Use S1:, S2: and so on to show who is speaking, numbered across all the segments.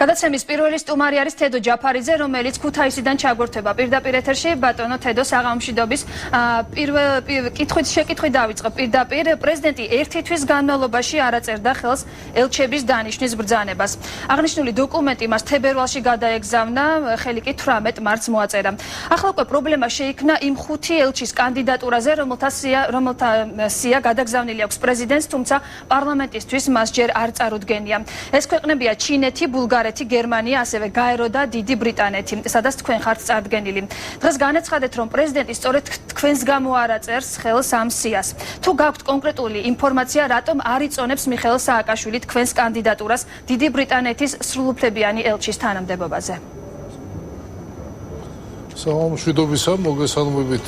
S1: გადაცემის პირველი სტუმარი არის თედო ჯაფარიძე, რომელიც ქუთაისიდან ჩაგვერთვება პირდაპირ ეთერში. ბატონო თედო, საღამოშიდობის შეკითხვით დავიწყო. პირდაპირ პრეზიდენტი ერთი თვის განმავლობაში არ აწერდა ხელს ელჩების დანიშვნის ბრძანებას. აღნიშნული დოკუმენტი მას თებერვალში გადაეგზავნა, ხელი კი 18 მარტს მოაწერა. ახლა უკვე პრობლემა შეიქმნა იმ 5 ელჩის კანდიდატურაზე, რომელთა სია გადაგზავნილი აქვს პრეზიდენტს, თუმცა პარლამენტისთვის მას ჯერ არ წარუდგენია. ეს ქვეყნებია ჩინეთი, ბულგარეთი, გერმანია, ასევე გაერო და დიდი ბრიტანეთი, სადაც თქვენ ხართ წარდგენილი. დღეს განაცხადეთ, რომ პრეზიდენტი სწორედ თქვენს გამო არ აწერს ხელს ამ სიას. თუ გაქვთ კონკრეტული ინფორმაცია, რატომ არ იწონებს მიხეილ სააკაშვილი თქვენს კანდიდატურას დიდი ბრიტანეთის სრულუფლებიანი ელჩის თანამდებობაზე?
S2: საღამოშიდობისა, მოგესალმებით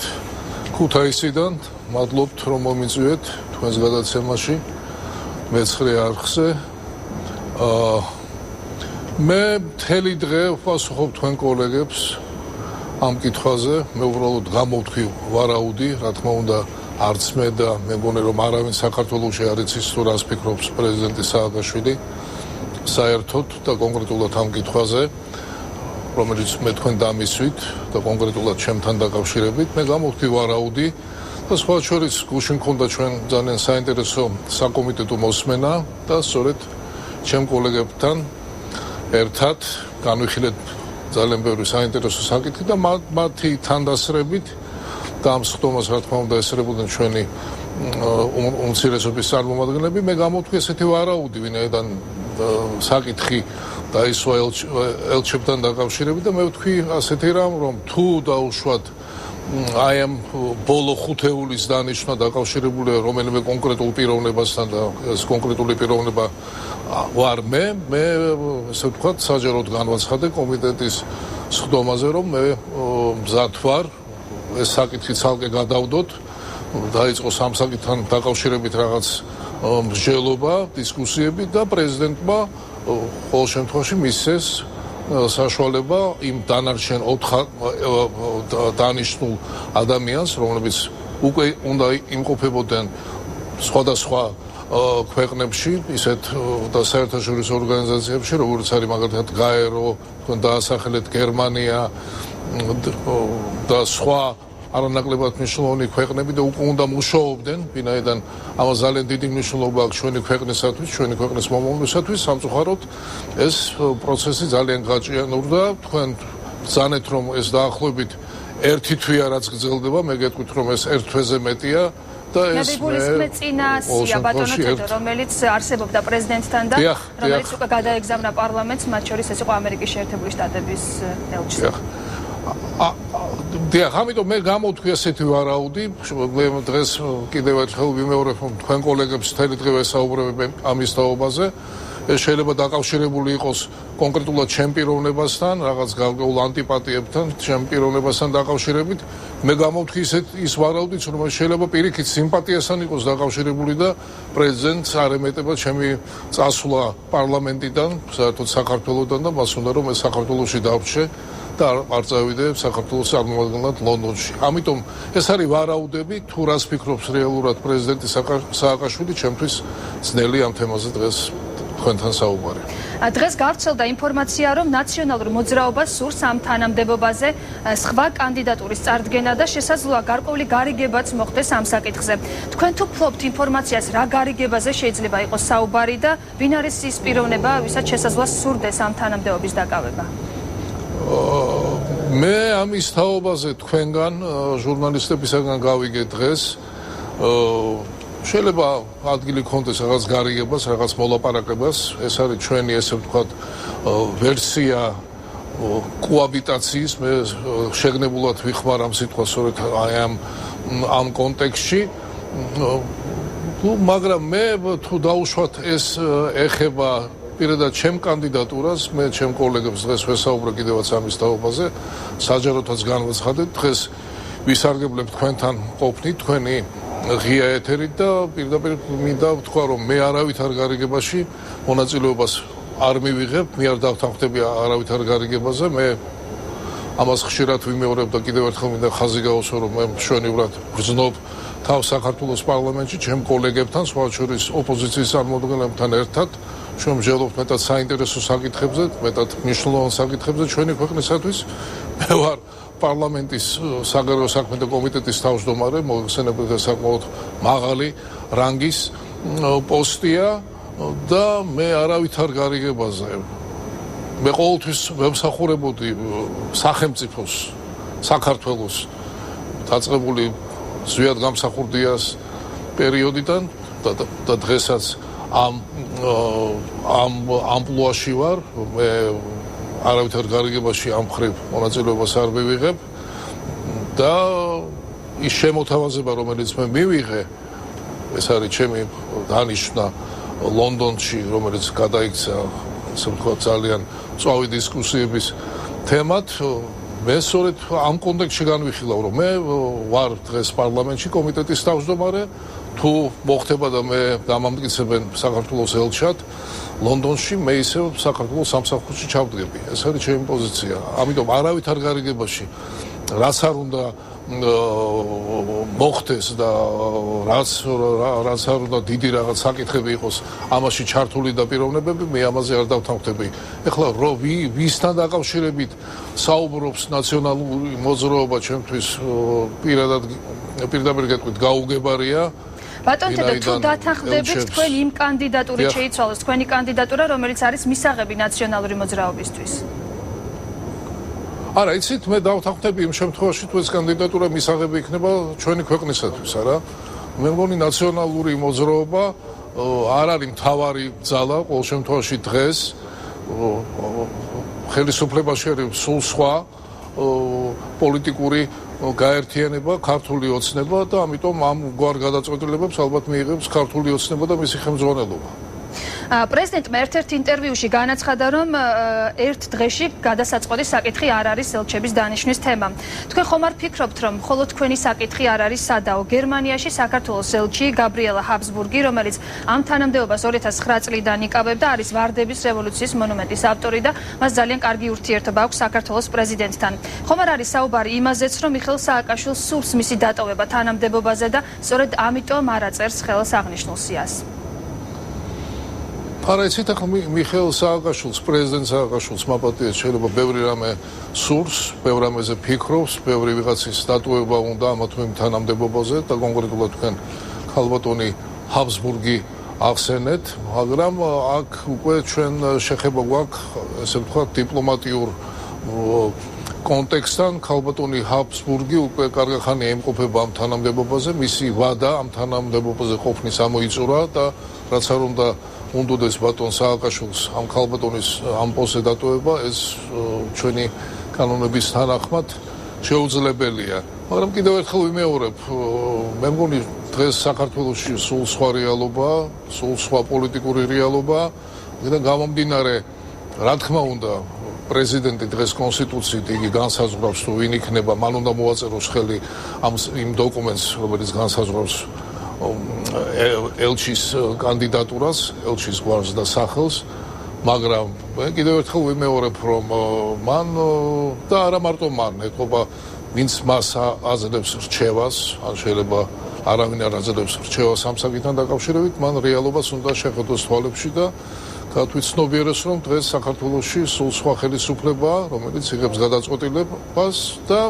S2: ქუთაისიდან. მადლობთ, რომ მომიწვიეთ თქვენს გადაცემაში მეცხრე არხზე. მე მთელი დღე ვპასუხობ თქვენ კოლეგებს ამ კითხვაზე. მე უბრალოდ გამოვთქვი ვარაუდი, რა თქმა უნდა, არც მე და მე მგონი, რომ არავინ საქართველოში არ იცის თუ რას ფიქრობს პრეზიდენტი სააკაშვილი საერთოდ და კონკრეტულად ამ კითხვაზე, რომელიც მე თქვენ დამისვით და კონკრეტულად ჩემთან დაკავშირებით. მე გამოვთქვი ვარაუდი და სხვა შორის გუშინ მქონდა ჩვენ ძალიან საინტერესო საკომიტეტო მოსმენა და სწორედ ჩემ კოლეგებთან ერთად განვიხილეთ ძალიან ბევრი საინტერესო საკითხი და მათი თანდასწრებით და ამ სხდომას რა თქმა უნდა ესწრებოდნენ ჩვენი უმცირესობის წარმომადგენლები. მე გამოვთქვი ესეთი ვარაუდი, ვინაიდან საკითხი დაისვა ელჩებთან დაკავშირებით და მე ვთქვი ასეთი რამ, რომ თუ დაუშვათ აი ამ ბოლო 5 ეულის დანიშვნა დაკავშირებულია რომელიმე კონკრეტულ პიროვნებასთან და ეს კონკრეტული პიროვნება ვარ მე ესე ვთქვათ საჯაროდ განვაცხადე კომიტეტის სხდომაზე, რომ მე მზად ვარ ეს საკითხი ცალკე გადავდოთ, დაიწყო ამ საკითხთან დაკავშირებით რაღაც მსჯელობა, დისკუსიები და პრეზიდენტმა ყოველ შემთხვევაში მისცეს საშუალება იმ დანარჩენ 4 დანიშნულ ადამიანს, რომლებიც უკვე უნდა იმყოფებოდნენ სხვადასხვა ქვეყნებში, ისეთ და საერთაშორისო ორგანიზაციებში, როგორც არის მაგალითად გაერო, თქვენ დაასახელეთ გერმანია და სხვა არანაკლებად მნიშვნელოვანი ქვეყნები და უკვე უნდა მუშაობდნენ, ვინაიდან ამას ძალიან დიდი მნიშვნელობა აქვს ჩვენი ქვეყნისათვის, ჩვენი ქვეყნის მომავლისათვის. სამწუხაროდ ეს პროცესი ძალიან გაჭიანურდა. თქვენ ბრძანეთ, რომ ეს დაახლოებით ერთი თვია რაც გრძელდება, მე გეტყვით, რომ ეს ერთ თვეზე მეტია და ეს
S1: მე წინა სია ბატონო თედო, რომელიც არსებობდა პრეზიდენტთან და რომელიც უკვე გადაეგზავნა პარლამენტს, მათ შორის ეს იყო ამერიკის შეერთებული შტატების ელჩი. დიახ, ამიტომ მე გამოვთქვი ასეთი ვარაუდი. მე დღეს კიდევ ერთხელ ვიმეორებ, რომ თქვენ კოლეგებს მთელი დღე ვესაუბრებ ამის თაობაზე. ეს შეიძლება დაკავშირებული იყოს კონკრეტულად ჩემ პიროვნებასთან, რაღაც გარკვეულ ანტიპატიებთან, ჩემ პიროვნებასთან დაკავშირებით. მე გამოვთქვი ის ვარაუდიც, რომ შეიძლება პირიქით სიმპათიასთან იყოს დაკავშირებული და პრეზიდენტს არ ემეტება ჩემი წასვლა პარლამენტიდან, საერთოდ საქართველოსთან და მას უნდა რომ ეს საქართველოში დავრჩე და არ წავიდე საქართველოს წარმომადგენლად ლონდონში. ამიტომ ეს არის ვარაუდები, თუ რას ფიქრობს რეალურად პრეზიდენტი სააკაშვილი, ჩემთვის ძნელი ამ თემაზე დღეს თქვენთან საუბარი. დღეს გავრცელდა ინფორმაცია, რომ ნაციონალურ მოძრაობას სურს ამ თანამდებობაზე სხვა კანდიდატურის წარდგენა და შესაძლოა გარკვეული გარიგებაც მოხდეს ამ საკითხზე. თქვენ თუ ფლობთ ინფორმაციას, რა გარიგებაზე შეიძლება იყოს საუბარი და ვინ არის ის პიროვნება, ვისაც შესაძლოა სურდეს ამ თანამდებობის დაკავება?
S2: მე ამის თაობაზე თქვენგან ჟურნალისტებისაგან გავიგე დღეს. შეიძლება ადგილი ქონდეს რაღაც გარიგებას, რაღაც მოლაპარაკებას. ეს არის ჩვენი ესე ვთქვათ ვერსია კოაბიტაციის. მე შეგნებულად ვიხმარ ამ სიტყვას სწორედ აი ამ კონტექსტში. მაგრამ მე თუ დაუშვათ ეს ეხება პირადად ჩემ კანდიდატურას, მე ჩემ კოლეგებს დღეს ვესაუბრე კიდევაც ამის თაობაზე, საჯაროდაც განვაცხადეთ, დღეს ვისარგებლებ თქვენთან ყოფნით, თქვენი ღია ეთერით და პირდაპირ მინდა ვთქვა, რომ მე არავითარ გარიგებაში მონაწილეობას არ მივიღებ, მე არ დავთანხმდები არავითარ გარიგებაზე, მე ამას ხშირად ვიმეორებ და კიდევ ერთხელ მინდა ხაზი გაუსვა, რომ მე მშვენივრად ვგრძნობ თავს საქართველოს პარლამენტში ჩემ კოლეგებთან, სხვა შორის ოპოზიციის წარმომადგენლებთან ერთად,
S1: ჩვენ ვჯერდობთ მეტად საინტერესო საკითხებზე, მეტად მნიშვნელოვან საკითხებზე ჩვენი ქვეყნისათვის. მე ვარ პარლამენტის საგარეო საქმეთა კომიტეტის თავმჯდომარე, მოიხსენებოდა საკმაოდ მაღალი რანგის პოსტია და მე არავით არ გარიგებაზე. მე ყოველთვის ვემსახურებოდი სახელმწიფოს, საქართველოს დაწყებული ზვიად გამსახურდიას პერიოდიდან და დღესაც ამ ამპლუაში ვარ. მე არავითარ გარიგებაში ამ მხრივ მონაწილეობას არ მივიღებ და ის შემოთავაზება, რომელიც მე მივიღე, ეს არის ჩემი დანიშვნა ლონდონში, რომელიც გადაიქცა, ასე ვთქვათ, ძალიან მწვავი დისკუსიების თემად. მე სწორედ ამ კონტექსტში განვიხილავ, რომ მე ვარ დღეს პარლამენტში კომიტეტის თავმჯდომარე. თუ მოხდება და მე დამამტკიცებენ საქართველოს ელჩად ლონდონში, მე ისევ საქართველოს სამსახურში ჩავდგები. ეს არის ჩემი პოზიცია. ამიტომ არავით არ გარიგებაში რაც არ უნდა მოხდეს და რაც არ უნდა დიდი რაღაც საკითხები იყოს ამაში ჩართული და პიროვნებები, მე ამაზე არ დავთანხმდები. ეხლა ვისთან დაკავშირებით საუბრობს ნაციონალური მოძრაობა, ჩემთვის პირდაპირ გეტყვით გაუგებარია.
S3: ბატონ თედო, თუ დათანხმდებით თქვენ იმ კანდიდატურით შეიცვალოს თქვენი კანდიდატურა, რომელიც არის მისაღები ნაციონალური მოძრაობისთვის?
S1: არა, იცით, მე დავთანხმდები იმ შემთხვევაში, თუ ეს კანდიდატურა მისაღები იქნება ჩვენი ქვეყნისათვის, არა? მე მგონი ნაციონალური მოძრაობა არ არის მთავარი ძალა, ყოველ შემთხვევაში დღეს ხელისუფლებაში არის სულ სხვა პოლიტიკური გაერთიანება, ქართული ოცნება და ამიტომ ამ გვარ გადაწყვეტილებებს ალბათ მიიღებს ქართული ოცნება და მისი ხელმძღვანელობა.
S3: პრეზიდენტმა ერთ-ერთ ინტერვიუში განაცხადა, რომ ერთ დღეში გადასაწყოდი საკითხი არ არის ელჩების დანიშვნის თემა. თქვენ ხომ არ ფიქრობთ, რომ მხოლოდ თქვენი საკითხი არ არის სადაო? გერმანიაში საქართველოს ელჩი გაბრიელა ჰაბსბურგი, რომელიც ამ თანამდებობას 2009 წლიდან იკავებდა, არის ვარდების რევოლუციის მონუმენტის ავტორი და მას ძალიან კარგი ურთიერთობა აქვს საქართველოს პრეზიდენტთან. ხომ არ არის საუბარი იმაზეც, რომ მიხეილ სააკაშვილს სურს მისი დატოვება თანამდებობაზე და სწორედ ამიტომ არ აწერს ხელს აღნიშნულ სიას?
S1: არა, იცით, ახლა მიხეილ სააკაშვილს, პრეზიდენტ სააკაშვილს მაპატიეთ შეიძლება ბევრი რამე სურს, ბევრ რამეზე ფიქრობს, ბევრი ვიღაცის დატოვება უნდა ამა თუ იმ თანამდებობაზე და კონკრეტულად თქვენ ქალბატონი ჰაბსბურგი ახსენეთ, მაგრამ აქ უკვე ჩვენ შეხება გვაქვს, ესე ვთქვათ, დიპლომატიურ კონტექსტთან. ქალბატონი ჰაბსბურგი უკვე კარგი ხანია იმყოფება ამ თანამდებობაზე, მისი ვადა ამ თანამდებობაზე ყოფნის ამოიწურა და რაც არ უნდა უნდოდეს ბატონ სააკაშვილს ამ ქალბატონის ამ პოსტზე დატოვება, ეს ჩვენი კანონების თანახმად შეუძლებელია. მაგრამ კიდევ ერთხელ ვიმეორებ, მე მგონი დღეს საქართველოში სულ სხვა რეალობაა, სულ სხვა პოლიტიკური რეალობაა და გამომდინარე, რა თქმა უნდა, პრეზიდენტი დღეს კონსტიტუციით იგი განსაზღვრავს, თუ ვინ იქნება, მან უნდა მოაწეროს ხელი იმ დოკუმენტს, რომელიც განსაზღვრავს ელჩის კანდიდატურას, ელჩის გვარს და სახელს, მაგრამ მე კიდევ ერთხელ ვიმეორებ, რომ მან და არა მარტო მან, ეთქობა ვინც მას აძლევს რჩევას, ან შეიძლება არავინ არ აძლევს რჩევას ამ საკითხთან დაკავშირებით, მან რეალობას უნდა შეხედოს თვალებში და გათვითცნობიეროს, რომ დღეს საქართველოში სულ სხვა ხელისუფლებაა, რომელიც იღებს გადაწყვეტილებას და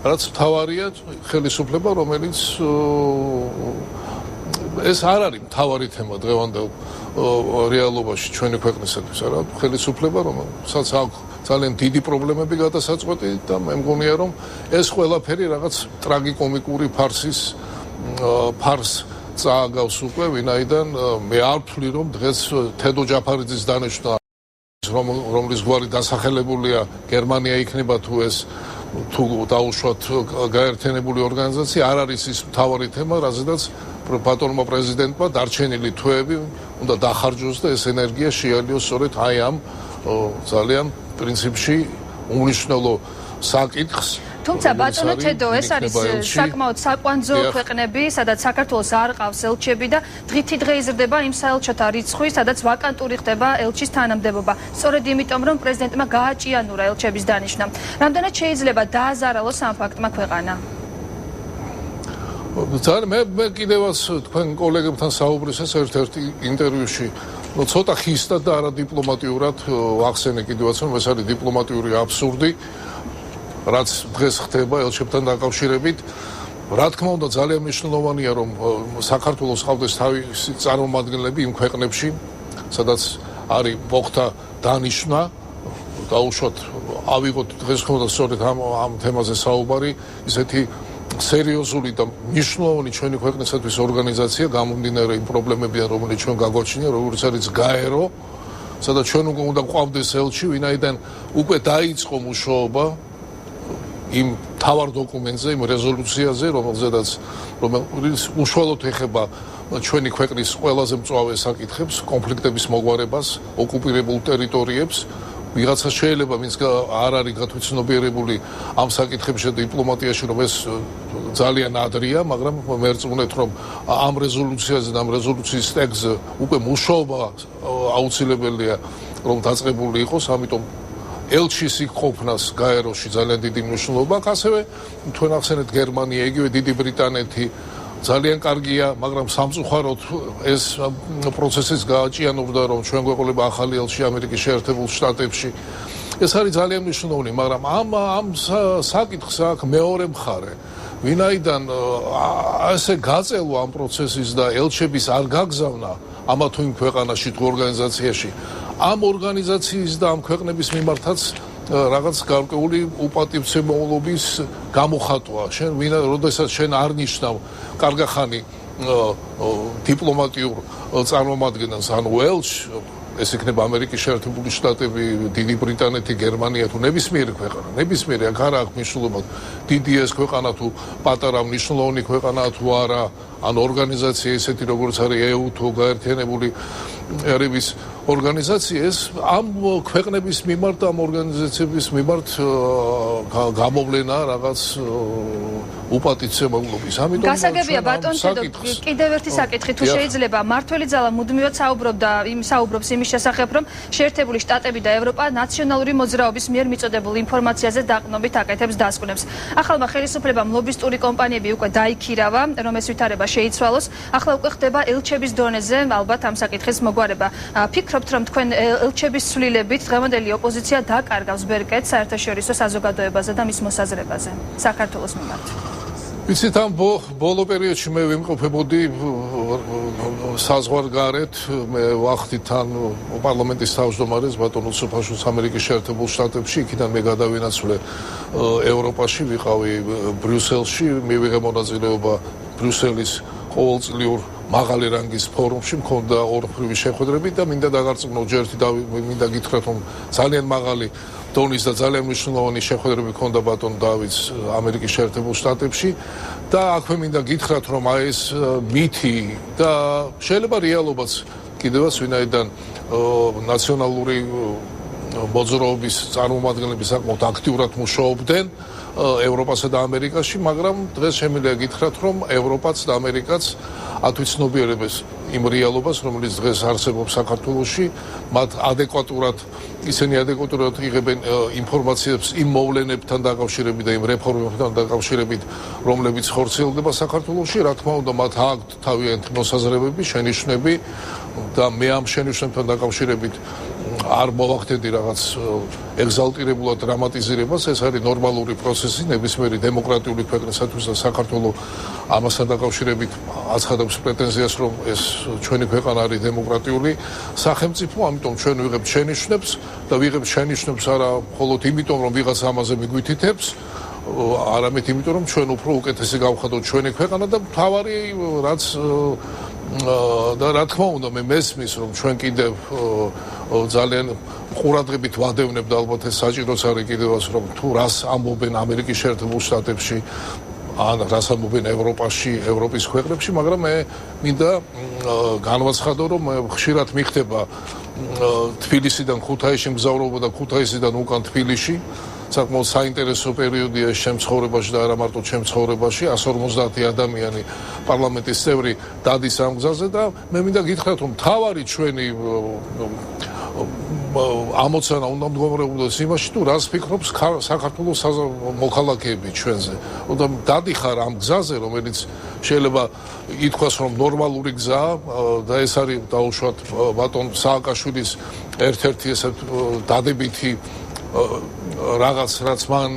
S1: რაც მთავარია, ხელისუფლება, რომელიც ეს არ არის მთავარი თემა დღევანდელ რეალობაში ჩვენი ქვეყნისათვის, არა, ხელისუფლება, რომელსაც აქვს ძალიან დიდი პრობლემები გადასაწყვეტი და მე მგონია, რომ ეს ყველაფერი რაღაც ტრაგიკომიკური ფარს წააგავს უკვე, ვინაიდან მე არ ვთვლი, რომ დღეს თედო ჯაფარიძის დანიშვნა, რომლის გვარი დასახელებულია გერმანია იქნება თუ ეს თუ დაუშვათ გაერთიანებული ორგანიზაცია, არ არის ის მთავარი თემა, რაზედაც ბატონმა პრეზიდენტმა დარჩენილი თვეები უნდა დახარჯოს და ეს ენერგია შეალიოს სწორედ აი ამ ძალიან პრინციპში უმნიშვნელო საკითხს.
S3: თუმცა ბატონო თედო, ეს არის საკმაოდ საკვანძო ქვეყნები, სადაც საქართველოს არ ყავს ელჩები და დღითი დღე იზრდება იმ საელჩოთა რიცხვი, სადაც ვაკანტური ხდება ელჩის თანამდებობა. სწორედ იმიტომ, რომ პრეზიდენტმა გააჭიანურა ელჩების დანიშვნა. რამდენად შეიძლება დააზარალოს ამ ფაქტმა ქვეყანა?
S1: მე კიდევაც თქვენ კოლეგებთან საუბრისას ერთ-ერთ ინტერვიუში ცოტა ხისტად და არა დიპლომატიურად ახსენე კიდევაც რომ ეს არის დიპლომატიური აბსურდი რაც დღეს ხდება ელჩებთან დაკავშირებით რა თქმა უნდა ძალიან მნიშვნელოვანია რომ საქართველოს ყავდეს თავისი წარმომადგენლები იმ ქვეყნებში სადაც არის მოხდა დანიშვნა დაუშვათ ავიღოთ დღეს ხოდა სწორედ ამ თემაზე საუბარი ისეთი სერიოზული და მნიშვნელოვანი ჩვენი ქვეყნისათვის ორგანიზაცია გამომდინარე იმ პრობლემებიდან რომელიც ჩვენ გაგვაჩნია როგორც არის გაერო სადაც ჩვენ უნდა გვყავდეს ელჩი ვინაიდან უკვე დაიწყო მუშაობა იმ თავარ დოკუმენტზე იმ რეზოლუციაზე რომელიც უშუალოდ ეხება ჩვენი ქვეყნის ყველაზე მწვავე საკითხებს კონფლიქტების მოგვარებას ოკუპირებულ ტერიტორიებს ვიღაცა შეიძლება ვინც არ არის გათვითცნობიერებული ამ საკითხებში დიპლომატიაში რომ ეს ძალიან ადრეა მაგრამ მერწმუნეთ რომ ამ რეზოლუციაზე და ამ რეზოლუციის ტექსტზე უკვე მუშაობა აუცილებელია რომ დაწყებული იყოს ამიტომ ელჩის იქ ყოფნას გაეროში ძალიან დიდი მნიშვნელობა აქვს ასევე თქვენ ახსენეთ გერმანია იგივე დიდი ბრიტანეთი ძალიან კარგია მაგრამ სამწუხაროდ ეს პროცესის გააჭიანურდა რომ ჩვენ გვეყოლება ახალი ელჩი ამერიკის შეერთებულ შტატებში ეს არის ძალიან მნიშვნელოვანი მაგრამ ამ საკითხს აქვს მეორე მხარე ვინაიდან ასე გაწელვა ამ პროცესის და ელჩების არ გაგზავნა ამა თუ იმ ქვეყანაში თუ ორგანიზაციაში ამ ორგანიზაციის და ამ ქვეყნების მიმართაც რაღაც გარკვეული უპატივცემულობის გამოხატვა შენ როდესაც შენ არ ნიშნავ კარგახანი დიპლომატიურ წარმომადგენელს ანუ ელჩს ეს იქნება ამერიკის შეერთებული შტატები, დიდი ბრიტანეთი, გერმანია თუ ნებისმიერი ქვეყანა, ნებისმიერი აქ არ აქვს მნიშვნელობა დიდი ეს ქვეყანა თუ პატარა მნიშვნელოვანი ქვეყანაა თუ არა, ან ორგანიზაცია ესეთი როგორც არის EU თუ გაერთიანებული ერების ორგანიზაცია ეს ამ ქვეყნების მიმართ ამ ორგანიზაციების მიმართ გამოვლენა რაღაც უპატივცემულობის. ამიტომ
S3: გასაგებია ბატონ კიდევ ერთი საკითხი თუ შეიძლება მართველი ძალა მუდმივად საუბრობს იმის შესახებ რომ შეერთებული შტატები და ევროპა ნაციონალური მოძრაობის მიერ მიწოდებულ ინფორმაციაზე დაყრდნობით აკეთებს დასკვნებს. ახალმა ხელისუფლებამ ლობისტური კომპანიები უკვე დაიქირავა რომ ეს ვითარება შეიცვალოს. ახლა უკვე ხდება ელჩების დონეზე ალბათ ამ საკითხის მოგვარება. ფიქრობთ რომ თქვენ ელჩების ცვლილებით დღევანდელი ოპოზიცია დაკარგავს ბერკეტს საერთაშორისო საზოგადოებაზე და მის მოსაზრებაზე საქართველოს მიმართ.
S1: ვიცით ამ ბოლო პერიოდში მე ვიმყოფებოდი საზღვარგარეთ მე ვახდით თან პარლამენტის თავმჯდომარეს ბატონ უსუფაშვილს ამერიკის შეერთებულ შტატებში იქიდან მე გადავინაცვლე ევროპაში ვიყავი ბრიუსელში მივიღე მონაწილეობა ბრიუსელის ყოველწლიურ მაღალი რანგის ფორუმში მქონდა ორფრივი შეხვედრები და მინდა დაგარწმუნო ჯერთი მინდა გითხრათ რომ ძალიან მაღალი დონის და ძალიან მნიშვნელოვანი შეხვედრები მქონდა ბატონ დავითს ამერიკის შეერთებულ შტატებში და აქვე მინდა გითხრათ რომ აი ეს მითი და შეიძლება რეალობაც კიდევაც ვინაიდან ნაციონალური მოძრაობის წარმომადგენლები საკმაოდ აქტიურად მუშაობდნენ ევროპასა და ამერიკაში, მაგრამ დღეს შემიძლია გითხრათ, რომ ევროპაც და ამერიკაც ათვისნობიერებს იმ რეალობას, რომელიც დღეს არსებობს საქართველოში, მათ ისინი ადეკვატურად იღებენ ინფორმაციებს იმ მოვლენებთან დაკავშირებით და იმ რეფორმებთან დაკავშირებით, რომლებიც ხორციელდება საქართველოში, რა თქმა უნდა, მათ აქვთ თავიანთი მოსაზრებები, შენიშვნები და მე ამ შენიშვნებთან დაკავშირებით არ მოვახდედი რაღაც ეგზალტირებულად დრამატიზირებას, ეს არის ნორმალური პროცესი ნებისმიერი დემოკრატიული ქვეყნისათვის და საქართველოს ამასთან დაკავშირებით აცხადებს პრეტენზიას, რომ ეს ჩვენი ქვეყანა არის დემოკრატიული სახელმწიფო, ამიტომ ჩვენ ვიღებთ შენიშვნებს და ვიღებთ შენიშვნებს არა მხოლოდ იმიტომ, რომ ვიღაც ამაზე მიგვითითებს, არამედ იმიტომ, რომ ჩვენ უფრო უკეთესი გავხადოთ ჩვენი ქვეყანა და თავარი რაც და რა თქმა უნდა მე მესმის რომ ჩვენ კიდევ ძალიან ყურადღებით ვადევნებ და ალბათ ეს საჭიროც არის კიდევაც რომ თუ რას ამბობენ ამერიკის შეერთებულ შტატებში ან რას ამბობენ ევროპაში, ევროპის ქვეყნებში, მაგრამ მე მინდა განვაცხადო რომ ხშირად მიხდება თბილისიდან ქუთაისში მგზავრობა და ქუთაისიდან უკან თბილისში საკმაოდ საინტერესო პერიოდია ჩემ ცხოვრებაში და არა მარტო ჩემ ცხოვრებაში 150 ადამიანი პარლამენტის წევრი დადის ამ გზაზე და მე მინდა გითხრათ რომ თავარი ჩვენი ამოცანა უნდა მდგომარეობდეს იმაში, თუ რას ფიქრობს საქართველოს მოქალაქეები ჩვენზე. და დადიხარ ამ გზაზე, რომელიც შეიძლება ითქვას, რომ ნორმალური გზაა და ეს არის დაუშვათ ბატონ სააკაშვილის ერთ-ერთი ესე დადებითი რაღაც, რაც მან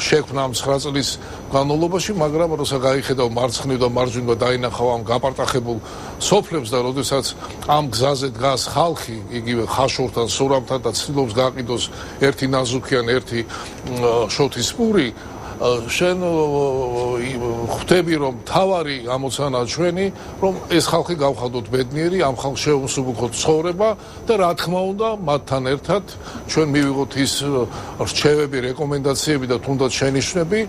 S1: შექმნა 9 წლის განმავლობაში, მაგრამ როცა გაიხედავ მარცხნივ და მარჯვნივ და დაინახავ ამ გაპარტახებულ სოფლებს და როდესაც ამ გზაზე დგას ხალხი, იგივე ხაშურთან, სურამთან და ცდილობს გაყიდოს ერთი ნაზუქი ან ერთი შოთის პური, შენ ხვდები, რომ თავარი ამოცანა ჩვენი, რომ ეს ხალხი გავხადოთ ბედნიერი, ამ ხალხს შევსუბუქოთ ცხოვრება და რა თქმა უნდა, მათთან ერთად ჩვენ მივიღოთ ის რჩევები, რეკომენდაციები და თუნდაც შენიშვნები,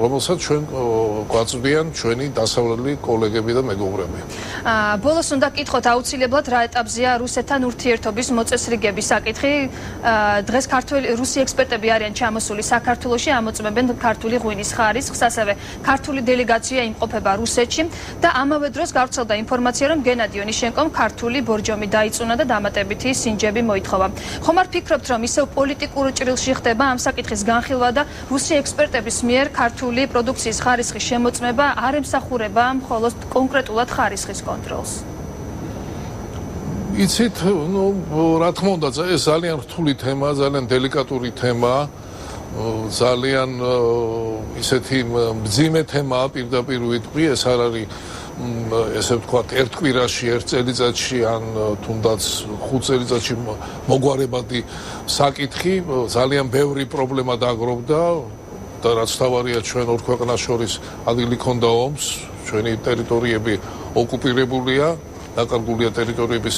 S1: რომელსაც ჩვენ გვაწვდიან ჩვენი დასავლელი კოლეგები და მეგობრები.
S3: ბოლოს უნდა გკითხოთ აუცილებლად რა ეტაპზეა რუსეთთან ურთიერთობის მოწესრიგების საკითხი. დღეს რუსი ექსპერტები არიან ჩამოსული საქართველოში, ამოწმებენ ქართული ღვინის ხარისხს, ასევე ქართული დელეგაცია იმყოფება რუსეთში და ამავე დროს გავრცელდა ინფორმაცია, რომ გენადი ონიშენკომ ქართული ბორჯომი დაიწუნა და დამატებითი სინჯები მოითხოვა. ხომ არ ფიქრობთ, რომ ისევ პოლიტიკურ ჭრილში ხდება ამ საკითხის განხილვა და რუსი ექსპერტების მიერ ქართული პროდუქციის ხარისხის შემოწმება არ ემსახურება მხოლოდ კონკრეტულად ხარისხის კონტროლს?
S1: იცით, რა თქმა უნდა, ეს ძალიან რთული თემაა, ძალიან დელიკატური თემაა. ძალიან ისეთი მძიმე თემაა, პირდაპირ ვიტყვი, ეს არ არის ესე ვთქვათ, ერთ კვირაში, ერთ წელიწადში ან თუნდაც 5 წელიწადში მოგვარებადი საკითხი, ძალიან ბევრი პრობლემა დაგროვდა და რაც თავარია, ჩვენ ორ ქვეყნას შორის ადგილი ჰქონდა ომს, ჩვენი ტერიტორიები ოკუპირებულია, დაკარგულია ტერიტორიების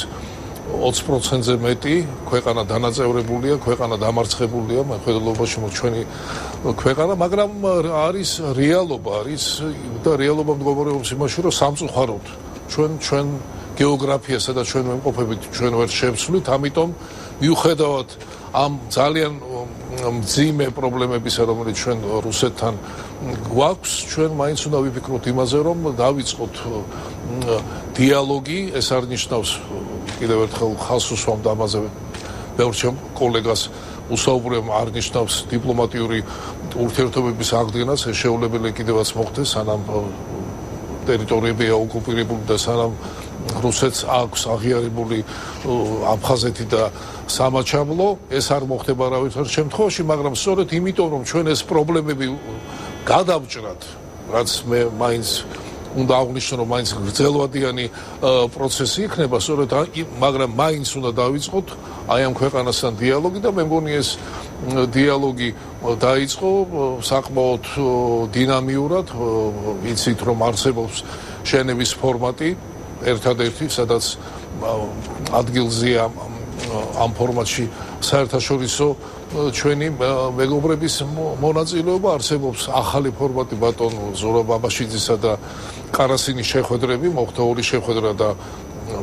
S1: 20%-ზე მეტი, ქვეყანა დანაწევრებულია, ქვეყანა დამარცხებულია, მხედველობაში ჩვენი ქვეყანა, მაგრამ არის რეალობა, და რეალობა მდგომარეობს იმაში, რომ სამწუხაროდ ჩვენ გეოგრაფიასა და ჩვენ მემყოფებით ჩვენ ვერ შევცვლით, ამიტომ მიუხედავად ამ ძალიან მძიმე პრობლემებისა, რომელიც ჩვენ რუსეთთან გვაქვს, ჩვენ მაინც უნდა ვიფიქროთ იმაზე, რომ დავიწყოთ დიალოგი, ეს არ ნიშნავს კიდევ ერთხელ ხალხს უსვამთ ამაზე ბევრ ჩემ კოლეგას უსაუბრებ, არ ნიშნავს დიპლომატიური ურთიერთობების აღდგენას, ეს შეუძლებელი კიდევაც მოხდეს, სანამ ტერიტორიებია ოკუპირებული და სანამ რუსეთს აქვს აღიარებული აფხაზეთი და სამაჩაბლო, ეს არ მოხდება არავითარ შემთხვევაში, მაგრამ სწორედ იმიტომ, რომ ჩვენ ეს პრობლემები გადავჭრათ, რაც მე მაინც უნდა აღვნიშნო, რომ მაინც გრძელვადიანი პროცესი იქნება, სწორედ მაგრამ მაინც უნდა დავიწყოთ აი ამ ქვეყანასთან დიალოგი და მე მგონი ეს დიალოგი დაიწყო საკმაოდ დინამიურად, ვიცით, რომ არსებობს შენების ფორმატი, ერთადერთი, სადაც ადგილზეა ამ ფორმატში საერთაშორისო ჩვენი მეგობრების მონაწილეობა, არსებობს ახალი ფორმატი ბატონ ზურაბ აბაშიძისა და კარასინის შეხვედრები, მოხდა ორი შეხვედრა და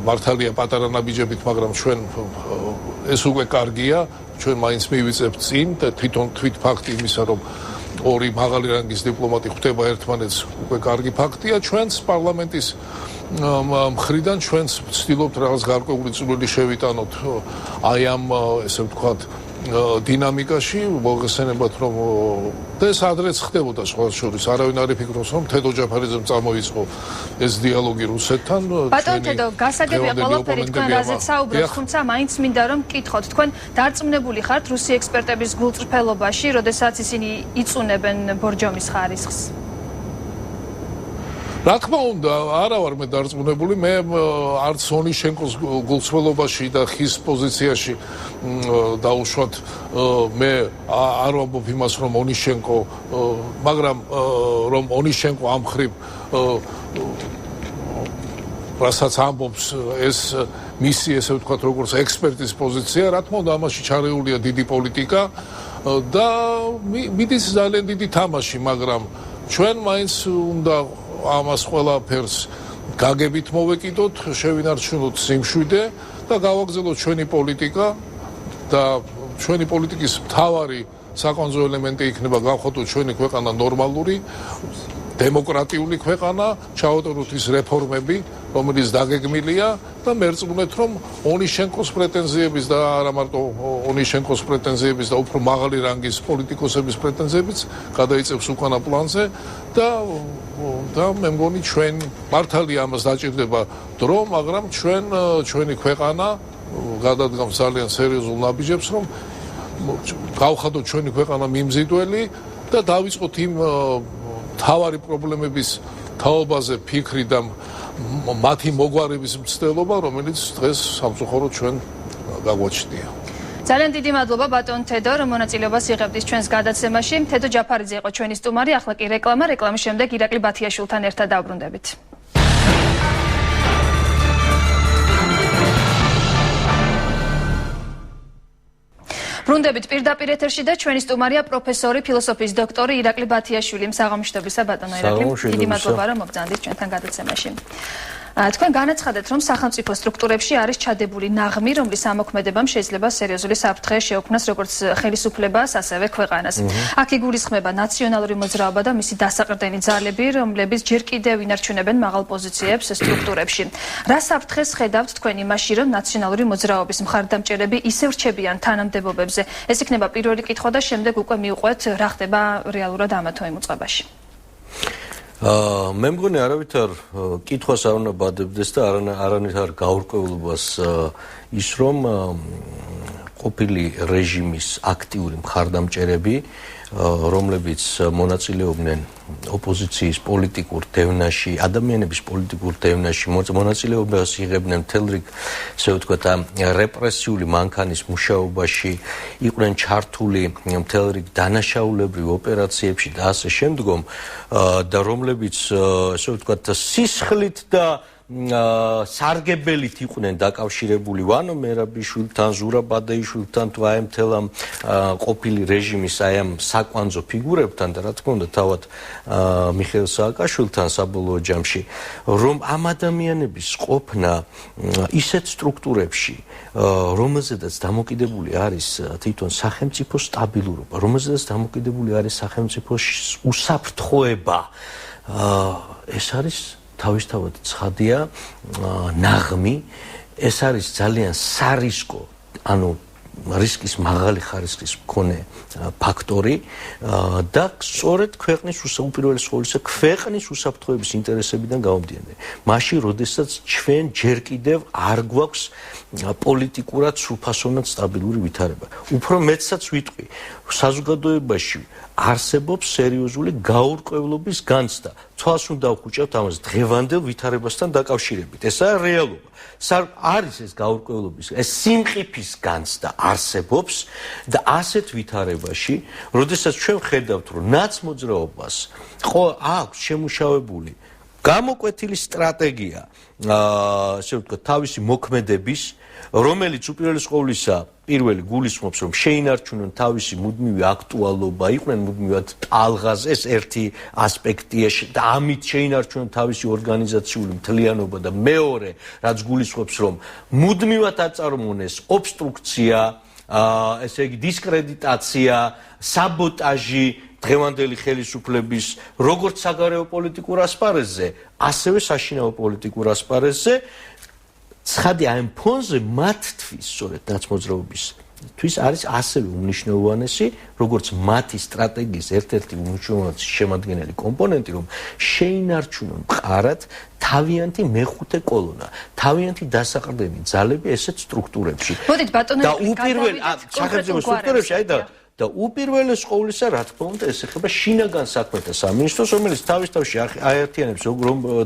S1: მართალია პატარა ნაბიჯებით, მაგრამ ჩვენ ეს უკვე კარგია, ჩვენ მაინც მივიწევთ წინ და თვითონ თვით ფაქტი იმისა, რომ ორი მაღალი რანგის დიპლომატი ხვდება ერთმანეთს, უკვე კარგი ფაქტია. ჩვენს პარლამენტის მხრიდან ჩვენს ვცდილობთ რაღაც გარკვეული წვლილი შევიტანოთ აი ამ ესე ვთქვათ დინამიკაში, მოგესალმებათ, რომ და ეს ადრეც ხდებოდა სხვა შორის, არავინ არ იფიქრობს, რომ თედო ჯაფარიძემ წამოიწყო ეს დიალოგი რუსეთთან.
S3: ბატონ თედო, გასაგებია ყველაფერი, თქვენ რაზეც საუბრობთ, თუმცა მაინც მინდა რომ მკითხოთ, თქვენ დარწმუნებული ხართ რუსი ექსპერტების გულწრფელობაში, როდესაც ისინი იწუნებენ ბორჯომის ხარისხს?
S1: რა თქმა უნდა, არა ვარ მე დარწმუნებული, მე არც ონიშენკოს გულწრფელობაში და ხის პოზიციაში დაუშვათ მე არ ვამბობ იმას, რომ ონიშენკო, მაგრამ რომ ონიშენკო ამ ხრივ რასაც ამბობს ეს მისი ესე ვთქვათ როგორც ექსპერტის პოზიცია, რა თქმა უნდა ამაში ჩარეულია დიდი პოლიტიკა და მიდის ძალიან დიდი თამაში, მაგრამ ჩვენ მაინც უნდა ამას ყველაფერს გაგებით მოვეკიდოთ, შევინარჩუნოთ სიმშვიდე და გავაგრძელოთ ჩვენი პოლიტიკა და ჩვენი პოლიტიკის მთავარი საკონძო ელემენტი იქნება გავხადოთ ჩვენი ქვეყანა ნორმალური დემოკრატიული ქვეყანა, ჩავატაროთ ის რეფორმები, რომელიც დაგეგმილია და მერწმუნეთ, რომ ონიშენკოს პრეტენზიების და არა მარტო ონიშენკოს პრეტენზიების და უფრო მაღალი რანგის პოლიტიკოსების პრეტენზიებიც გადაიწევს უკანა პლანზე და მე მგონი ჩვენ მართალია ამას დაჭირდება დრო, მაგრამ ჩვენი ქვეყანა გადადგამს ძალიან სერიოზულ ნაბიჯებს, რომ გავხადოთ ჩვენი ქვეყანა მიმზიდველი და დავიწყოთ იმ თავარი პრობლემების თაობაზე ფიქრი და მათი მოგვარების მცდელობა, რომელიც დღეს სამწუხაროდ ჩვენ გაგვაჩნია.
S3: ძალიან დიდი მადლობა ბატონ თედო, რომ მონაწილეობას იღებდით ჩვენს გადაცემაში. თედო ჯაფარიძე იყო ჩვენი სტუმარი, ახლა კი რეკლამის შემდეგ ირაკლი ბათიაშვილთან ერთად დავბრუნდებით. ბრუნდებით პირდაპირ ეთერში და ჩვენი სტუმარია პროფესორი, ფილოსოფიის დოქტორი ირაკლი ბათიაშვილი. საღამოშტობისა ბატონო ირაკლი. დიდი მადლობა რომ მოგზავნით ჩვენთან გადაცემაში. თქვენ განაცხადეთ, რომ სახელმწიფო სტრუქტურებში არის ჩადებული ნაღმი, რომლის ამოქმედებამ შეიძლება სერიოზული საფრთხე შეუქმნას როგორც ხელისუფლებას, ასევე ქვეყანას. აქ იგულისხმება ნაციონალური მოძრაობა და მისი დასაყრდენი ძალები, რომლებიც ჯერ კიდევ ინარჩუნებენ მაღალ პოზიციებს სტრუქტურებში. რა საფრთხეს ხედავთ თქვენ იმაში, რომ ნაციონალური მოძრაობის მხარდამჭერები ისევ რჩებიან თანამდებობებზე? ეს იქნება პირველი კითხვა და შემდეგ უკვე მივყვეთ რა ხდება რეალურად ამა თუ იმ უწყებაში.
S4: მე მგონი არავითარ კითხვას არ უნდა ბადებდეს და არანაირ გაურკვევლობას ის რომ ყოფილი რეჟიმის აქტიური მხარდამჭერები რომლებიც მონაწილეობდნენ ოპოზიციის პოლიტიკურ დევნაში, ადამიანების პოლიტიკურ დევნაში, მონაწილეობას იღებდნენ მთელ რიგ, ასე ვთქვათ, რეპრესიული მანქანის მუშაობაში, იყვნენ ჩართული მთელ რიგ დანაშაულებრივ ოპერაციებში და ასე შემდგომ და რომლებიც, ასე ვთქვათ, სისხლით და სარგებელით იყვნენ დაკავშირებული ვანო მერაბიშვილთან, ზურაბ ბადეიშვილთან, თუ აი მთელ ამ ყოფილი რეჟიმის აი ამ საკვანძო ფიგურებთან და რა თქმა უნდა თავად მიხეილ სააკაშვილთან საბოლოო ჯამში, რომ ამ ადამიანების ყოფნა ისეთ სტრუქტურებში, რომელზედაც დამოკიდებული არის თვითონ სახელმწიფო სტაბილურობა, რომელზედაც დამოკიდებული არის სახელმწიფოს უსაფრთხოება, ეს არის თავისთავად ცხადია ნაღმი, ეს არის ძალიან სარისკო, ანუ რისკის მაღალი ხარისხის მქონე ფაქტორი და სწორედ ქვეყნის უპირველეს ყოვლისა ქვეყნის უსაფრთხოების ინტერესებიდან გამომდინარე. მაშინ, როდესაც ჩვენ ჯერ კიდევ არ გვაქვს პოლიტიკურად სრულფასოვნად სტაბილური ვითარება. უფრო მეცაც ვიტყვი, საზოგადოებაში არსებობს სერიოზული გაურკვევლობის განცდა. თვალს უნდა ვუხუჭებთ ამას დღევანდელ ვითარებასთან დაკავშირებით. ესაა რეალობა. არის ეს გაურკვევლობის, ეს სიმყიფის განცდა არსებობს და ასეთ ვითარებაში, როდესაც ჩვენ ხედავთ, რომ ნაცმოძრაობას აქვს შემუშავებული გამოკვეთილი სტრატეგია, ასე ვთქვათ, თავისი მოქმედების, რომელიც უპირველეს ყოვლისა პირველი გულისხმობს, რომ შეინარჩუნონ თავისი მუდმივი აქტუალობა, იყვნენ მუდმივად ტალღაზე, ეს ერთი ასპექტია და ამით შეინარჩუნონ თავისი ორგანიზაციული მთლიანობა და მეორე, რაც გულისხმობს, რომ მუდმივად აწარმოონეს ობსტრუქცია, ესე იგი დისკრედიტაცია, საბოტაჟი დღევანდელი ხელისუფლების როგორც საგარეო პოლიტიკურ ასპარეზზე, ასევე საშინაო პოლიტიკურ ასპარეზზე. ცხადია ამ ფონზე მათთვის სწორედ ნაცმოძრაობისთვის არის ასევე უმნიშვნელოვანესი, როგორც მათი სტრატეგიის ერთ-ერთი უმნიშვნელოვანესი შემადგენელი კომპონენტი, რომ შეინარჩუნონ მყარად თავიანთი მეხუთე კოლონა, თავიანთი დასაყრდენი ძალები ესეთ სტრუქტურებში.
S3: მოდით ბატონო,
S4: და უპირველეს სახელმწიფო სტრუქტურებში, და უპირველეს ყოვლისა, რა თქმა უნდა, ეს ეხება შინაგან საქმეთა სამინისტროს, რომელიც თავის-თავში აერთიანებს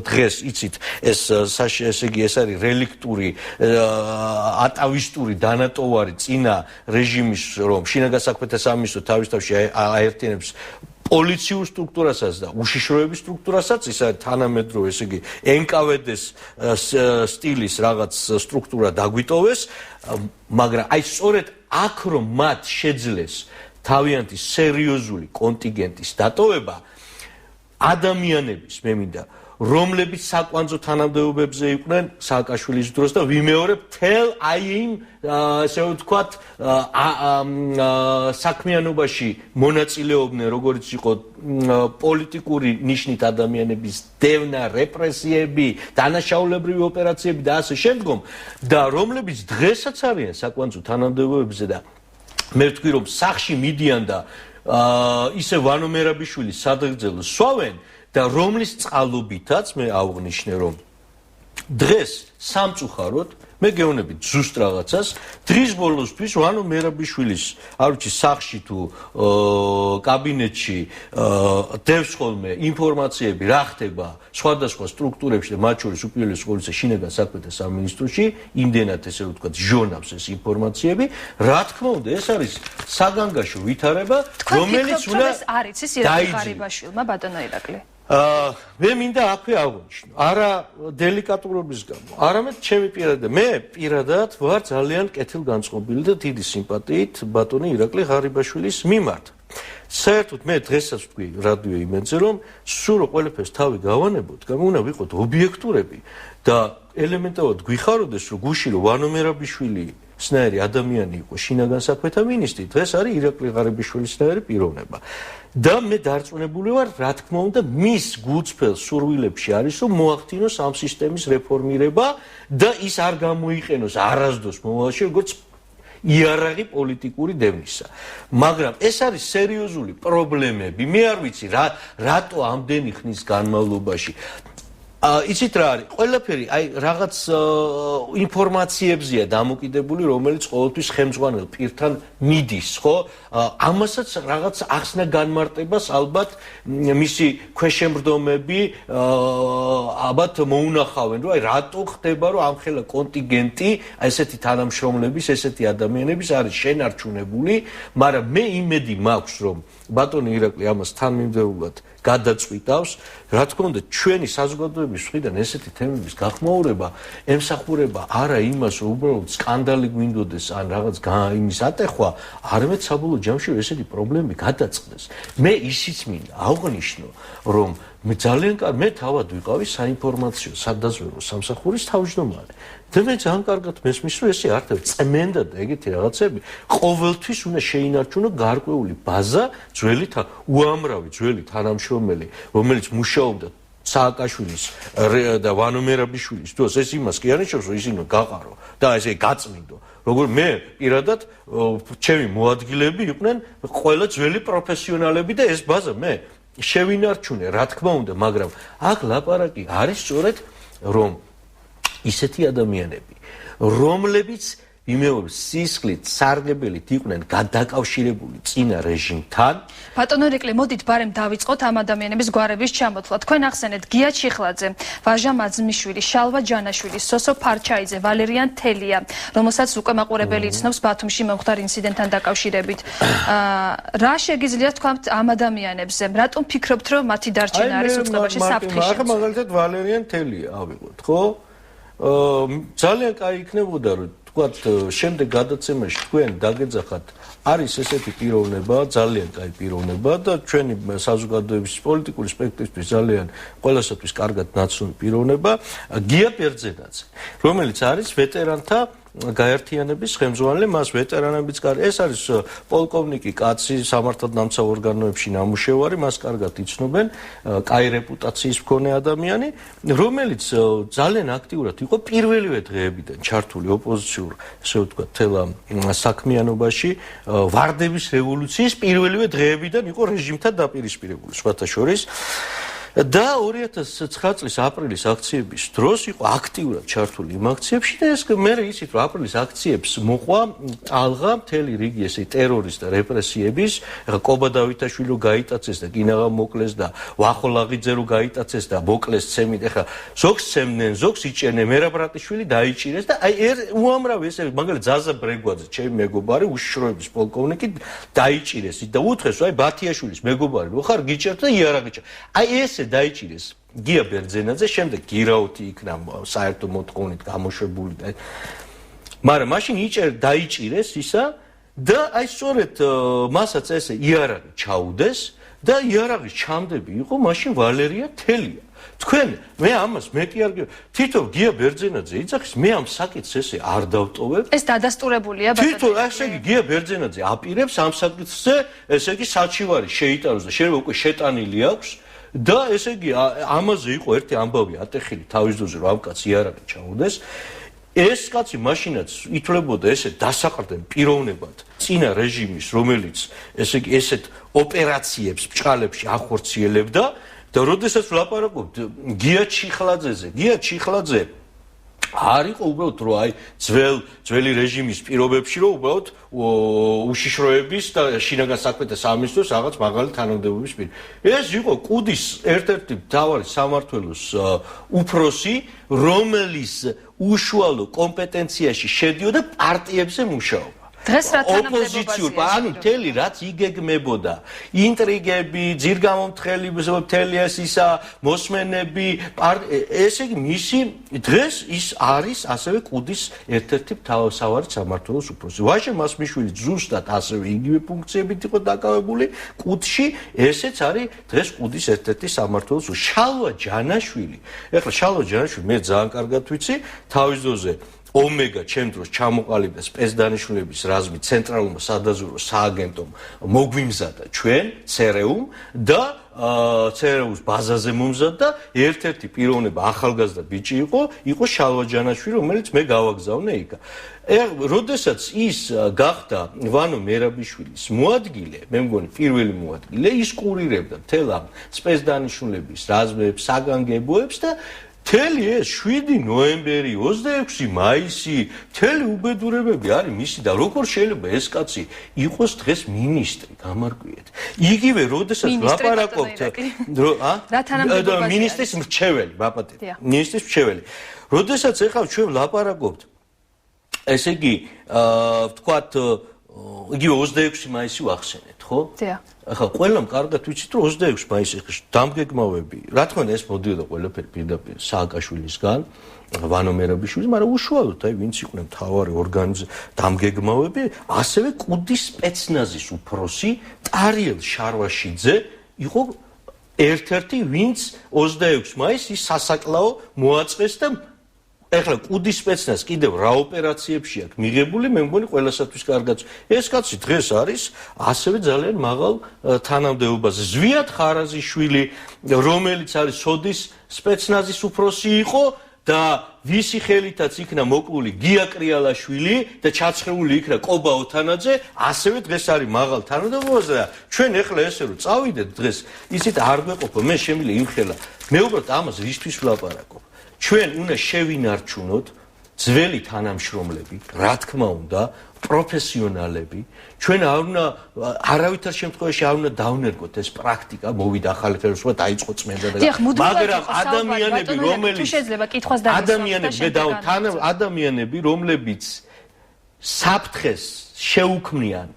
S4: დღეს, იცით, ესე იგი, ეს არის რელიქტური, ატავისტური დანატოვარი წინა რეჟიმის, რომ შინაგან საქმეთა სამინისტრო თავის-თავში აერთიანებს პოლიციურ სტრუქტურასაც და უშიშროების სტრუქტურასაც, ის არის თანამედროვე, ესე იგი, NKVD-ს სტილის რაღაც სტრუქტურა დაგვიტოვეს, მაგრამ აი სწორედ აქ რომ მათ შეძლეს თავიანთი სერიოზული კონტინგენტის დატოვება ადამიანების, მე მინდა რომლებიც საკვანძო თანამდებობებზე იყვნენ სააკაშვილის დროს და ვიმეორებ თელ აი იმ ასე ვთქვათ საქმიანობაში მონაწილეობდნენ როგორც იყო პოლიტიკური ნიშნით ადამიანების დევნა, რეპრესიები, დანაშაულებრივი ოპერაციები და ასე შემდგომ და რომლებიც დღესაც არიან საკვანძო თანამდებობებზე და მე ვთქვი რომ სახში მიდიან და ისე ვანო მერაბიშვილის სადღეგრძელოს სვავენ და რომლის წყალობითაც მე აღვნიშნე რომ დღეს სამწუხაროდ მე გეუბნებით ზუსტ რაღაცას დღის ბოლოსთვის ვანო მერაბიშვილის არ ვიცი სახში თუ კაბინეტში დევს ხოლმე ინფორმაციები რა ხდება სხვადასხვა სტრუქტურებში და მათ შორის უპირველეს ყოვლისა შინაგან საქმეთა სამინისტროში იმდენად ესე ვთქვათ ჟონავს ეს ინფორმაციები რა თქმა უნდა ეს არის საგანგაშო ვითარება რომელიც უნდა
S3: არის ირაკლი ღარიბაშვილმა ბატონო ირაკლი
S4: მე მინდა აქვე აღვნიშნო არა დელიკატურობის გამო არამედ ჩემი პირადად მე პირადად ვარ ძალიან კეთილგანწყობილი და დიდი სიმპათიით ბატონი ირაკლი ღარიბაშვილის მიმართ საერთოდ მე დღესაც ვთქვი რადიო იმედზე რომ სულ რო ყველაფერს თავი გავანებოთ უნდა ვიყოთ ობიექტურები და ელემენტარულად გვიხაროდეს რომ გუში რომ ვანო მერაბიშვილი სნაირი ადამიანი იყო შინაგან საქმეთა მინისტრი დღეს არის ირაკლი ღარიბაშვილის სნაირი პიროვნება და მე დარწმუნებული ვარ რა თქმა უნდა მის გულწრფელ სურვილებში არის რომ მოახდინოს ამ სისტემის რეფორმირება და ის არ გამოიყენოს არასდროს მომავალში როგორც იარაღი პოლიტიკური დევნისა მაგრამ ეს არის სერიოზული პრობლემები მე არ ვიცი რატო ამდენი ხნის განმავლობაში იცით რა არის ყველაფერი აი რაღაც ინფორმაციებზეა დამოკიდებული რომელიც ყოველთვის ხელმძღვანელ პირთან მიდის ხო ამასაც რაღაც ახსნა განმარტებას ალბათ მისი ქვეშემბრძომები ალბათ მოუნახავენ რომ აი რატო ხდება რომ ამხელა კონტინგენტი ესეთი თანამშრომლების ესეთი ადამიანების არის შენარჩუნებული მაგრამ მე იმედი მაქვს რომ ბატონი ირაკლი ამას თანმიმდევრულად გადაწყვიტავს რა თქმა უნდა ჩვენი საზოგადოების მხრიდან ესეთი თემების გახმაურება ემსახურება არა იმას რომ უბრალოდ სკანდალი გვინდოდეს ან რაღაც იმის ატეხვა არამედ საბოლოო ჯამში ესეთი პრობლემები გადაწყდეს მე ისიც მინდა აღვნიშნო რომ მე ძალიან კარგი მე თავად ვიყავი საინფორმაციო სადაზვერვო სამსახურის თავმჯდომარე და მე ძალიან კარგად მესმის რომ ესე არ წმენდა და ეგეთი რაღაცები ყოველთვის უნდა შეინარჩუნო გარკვეული ბაზა ძველი უამრავი ძველი თანამშრომელი რომელიც მუშაობდა სააკაშვილის და ვანო მერაბიშვილის დროს ეს იმას კი არნიშნავს რომ ისინი გაყარო და ესე გაწმინდო როგორ მე პირადად ჩემი მოადგილეები იყვნენ ყველა ძველი პროფესიონალები და ეს ბაზა მე შევინარჩუნე რა თქმა უნდა მაგრამ აქ ლაპარაკი არის სწორედ რომ ისეთი ადამიანები რომლებიც იმეორებს სისხლით სარგებლით იყვნენ გადაკავშირებული წინა რეჟიმთან
S3: ბატონო ირაკლი მოდით ბარემ დავიწყოთ ამ ადამიანების გვარების ჩამოთვლა თქვენ ახსენეთ გია ჩიხლაძე ვაჟა მაძმიშვილი შალვა ჯანაშვილი სოსო ფარჩაიძე ვალერიან თელია რომელსაც უკვე მაყურებელი იცნობს ბათუმში მომხდარ ინციდენტთან დაკავშირებით რა შეგიძლიათ თქვათ ამ ადამიანებზე რატომ ფიქრობთ რომ მათი დარჩენა არის უწყებაში საფრთხეში
S4: ახლა მაგალითად ვალერიან თელია ავიღოთ ხო ძალიან კაი იქნებოდა რომ თქვათ შემდეგ გადაცემაში თქვენ დაგეძახათ არის ესეთი პიროვნება ძალიან კაი პიროვნება და ჩვენი საზოგადოების პოლიტიკური სპექტრისთვის ძალიან ყველასათვის კარგად ნაცნობი პიროვნება გია ბერძენაძე რომელიც არის ვეტერანთა გაერთიანების ხელმძღვანელი მას ვეტერანებიც ეს არის პოლკოვნიკი კაცი სამართალდამცავ ორგანოებში ნამუშევარი მას კარგად იცნობენ კაი რეპუტაციის მქონე ადამიანი რომელიც ძალიან აქტიურად იყო პირველივე დღეებიდან ჩართული ოპოზიციურ ესე ვთქვათ თელა საქმიანობაში ვარდების რევოლუციის პირველივე დღეებიდან იყო რეჟიმთან დაპირისპირებული სხვათა შორის და 2009 წლის აპრილის აქციების დროს იყო აქტიურად ჩართული იმ აქციებში და ეს მე ისიც რომ აპრილის აქციებს მოყვა ალღა მთელი რიგი ესე ტერორისტ რეპრესიების ყობა დავითაშვილი რო გაიტაცეს და კინაღა მოკლეს და ვახოლაღიძე რო გაიტაცეს და მოკლეს ცემით ეხლა ზოგს ცემდნენ ზოგს იჭერნენ მერაბრატიშვილი დაიჭირეს და აი უამრავი ესე მაგალითად ზაზა ბრეგვაძე ჩემი მეგობარი უშიშროების პოლკოვნიკი დაიჭირეს და უთხრეს აი ბათიაშვილის მეგობარი რო ხარ გიჭერთ და იარაღი ჭერ აი ესე დაიჭირეს გია ბერძენაძე შემდეგ გირაუთი იქნა საერთო მოთხოვნით გამოშვებული და მაგრამ მაშინ დაიჭირეს ისა და აი სწორედ მასაც ესე იარაღი ჩაუდეს და იარაღის ჩამდები იყო მაშინ ვალერია თელია თქვენ მე ამას მე კი არ თვითონ გია ბერძენაძე იძახის მე ამ საკითხს ესე არ დავტოვებ
S3: ეს დადასტურებულია
S4: თვითონ ესე იგი გია ბერძენაძე აპირებს ამ საკითხზე ესე იგი საჩივარი შეიტანოს და შეიძლება უკვე შეტანილი აქვს და ესე იგი ამაზე იყო ერთი ამბავი ატეხილი თავის დროზე რომ ამ კაცი იარაღი ჩაუდეს ეს კაცი მაშინაც ითვლებოდა ესე დასაყრდენ პიროვნებად წინა რეჟიმის რომელიც ესე იგი ესეთ ოპერაციებს ბჭყალებში ახორციელებდა და როდესაც ვლაპარაკობთ გია ჩიხლაძე არ იყო უბრალოდ რომ აი ძველი რეჟიმის პირობებში რომ უბრალოდ უშიშროების და შინაგან საქმეთა სამინისტროს რაღაც მაღალი თანამდებობის პირი. ეს იყო კუდის ერთ-ერთი მთავარი სამმართველოს უფროსი, რომელიც უშუალო კომპეტენციაში შედიოდა პარტიებზე მუშაობა.
S3: დღეს რა თანამდებობაზეა?
S4: ანუ მთელი რაც იგეგმებოდა, ინტრიგები, ძირგამომთხელები, მთელი ეს ისა მოსმენები, ესე იგი მისი დღეს ის არის ასევე კუდის ერთ-ერთი მთავარი სამმართველოს უფროსი. ვაჟე მასმიშვილი ზუსტად ასევე იგივე ფუნქციებით იყო დაკავებული კუდში, ესეც არის დღეს კუდის ერთ-ერთი სამმართველოს შალვა ჯანაშვილი. ეხლა შალვა ჯანაშვილი მე ძალიან კარგად ვიცი, თავის დროზე ომეგა ჩემ დროს ჩამოყალიბდა სპეცდანიშნულების რაზმი ცენტრალურმა სადაზვერვო სააგენტომ მოგვიმზადა ჩვენ ცერეუმ და ცერეუმის ბაზაზე მომზადდა ერთ-ერთი პიროვნება ახალგაზრდა ბიჭი იყო შალვა ჯანაშვილი რომელიც მე გავაგზავნე იქ. როდესაც ის გახდა ვანო მერაბიშვილის მოადგილე, მე მგონი პირველი მოადგილე, ის კურირებდა მთელ ამ სპეცდანიშნულების რაზმებს, საგანგებოებს და მთელი ეს 7 ნოემბერი, 26 მაისი, მთელი უბედურებები არის მისი და როგორ შეიძლება ეს კაცი იყოს დღეს მინისტრი, გამარკვიეთ. იგივე როდესაც ვლაპარაკობთ მინისტრის მრჩეველი, ბაპატი. მინისტრის მრჩეველი. როდესაც ეხლა ჩვენ ვლაპარაკობთ ესე იგი ვთქვათ იგივე 26 მაისი ვახსენეთ, ხო?
S3: დიახ.
S4: ახლა ყველამ კარგად ვიცით რომ 26 მაისი დამგეგმავები, რა თქმა უნდა ეს მოდიოდა ყველაფერი პირდაპირ სააკაშვილისგან, ვანო მერაბიშვილის, მაგრამ უშუალოდ აი ვინც იყვნენ მთავარი დამგეგმავები, ასევე კუდის სპეცნაზის უფროსი ტარიელ შარვაშიძე იყო ერთ-ერთი ვინც 26 მაისს ის სასაკლაო მოაწყვეს და ეხლა კუდის სპეცნაზ კიდევ რა ოპერაციებში აქვს მიღებული, მე მგონი ყველასათვის კარგად. ეს კაცი დღეს არის ასევე ძალიან მაღალ თანამდებობაზე. ზვიად ხარაზიშვილი, რომელიც არის სოდის სპეცნაზის უფროსი იყო და ვისი ხელითაც იქნა მოკლული გია კრიალაშვილი და ჩაცხეული იქნა კობა ოთანაძე, ასევე დღეს არის მაღალ თანამდებობაზე და ჩვენ ეხლა ესე რომ წავიდეთ დღეს, ისიც არ გვეყოფა, მე შემიძლია იმხელა. მე უბრალოდ ამას რისთვის ვლაპარაკობ? ჩვენ უნდა შევინარჩუნოთ ძველი თანამშრომლები, რა თქმა უნდა, პროფესიონალები. ჩვენ არავითარ შემთხვევაში არ უნდა დავნერგოთ ეს პრაქტიკა, მოვიდა ახალი ხელისუფლება, დაიწყო წმენდა და მაგრამ ადამიანები, რომელიც ადამიანები, რომლებიც საფრთხეს შეუქმნიან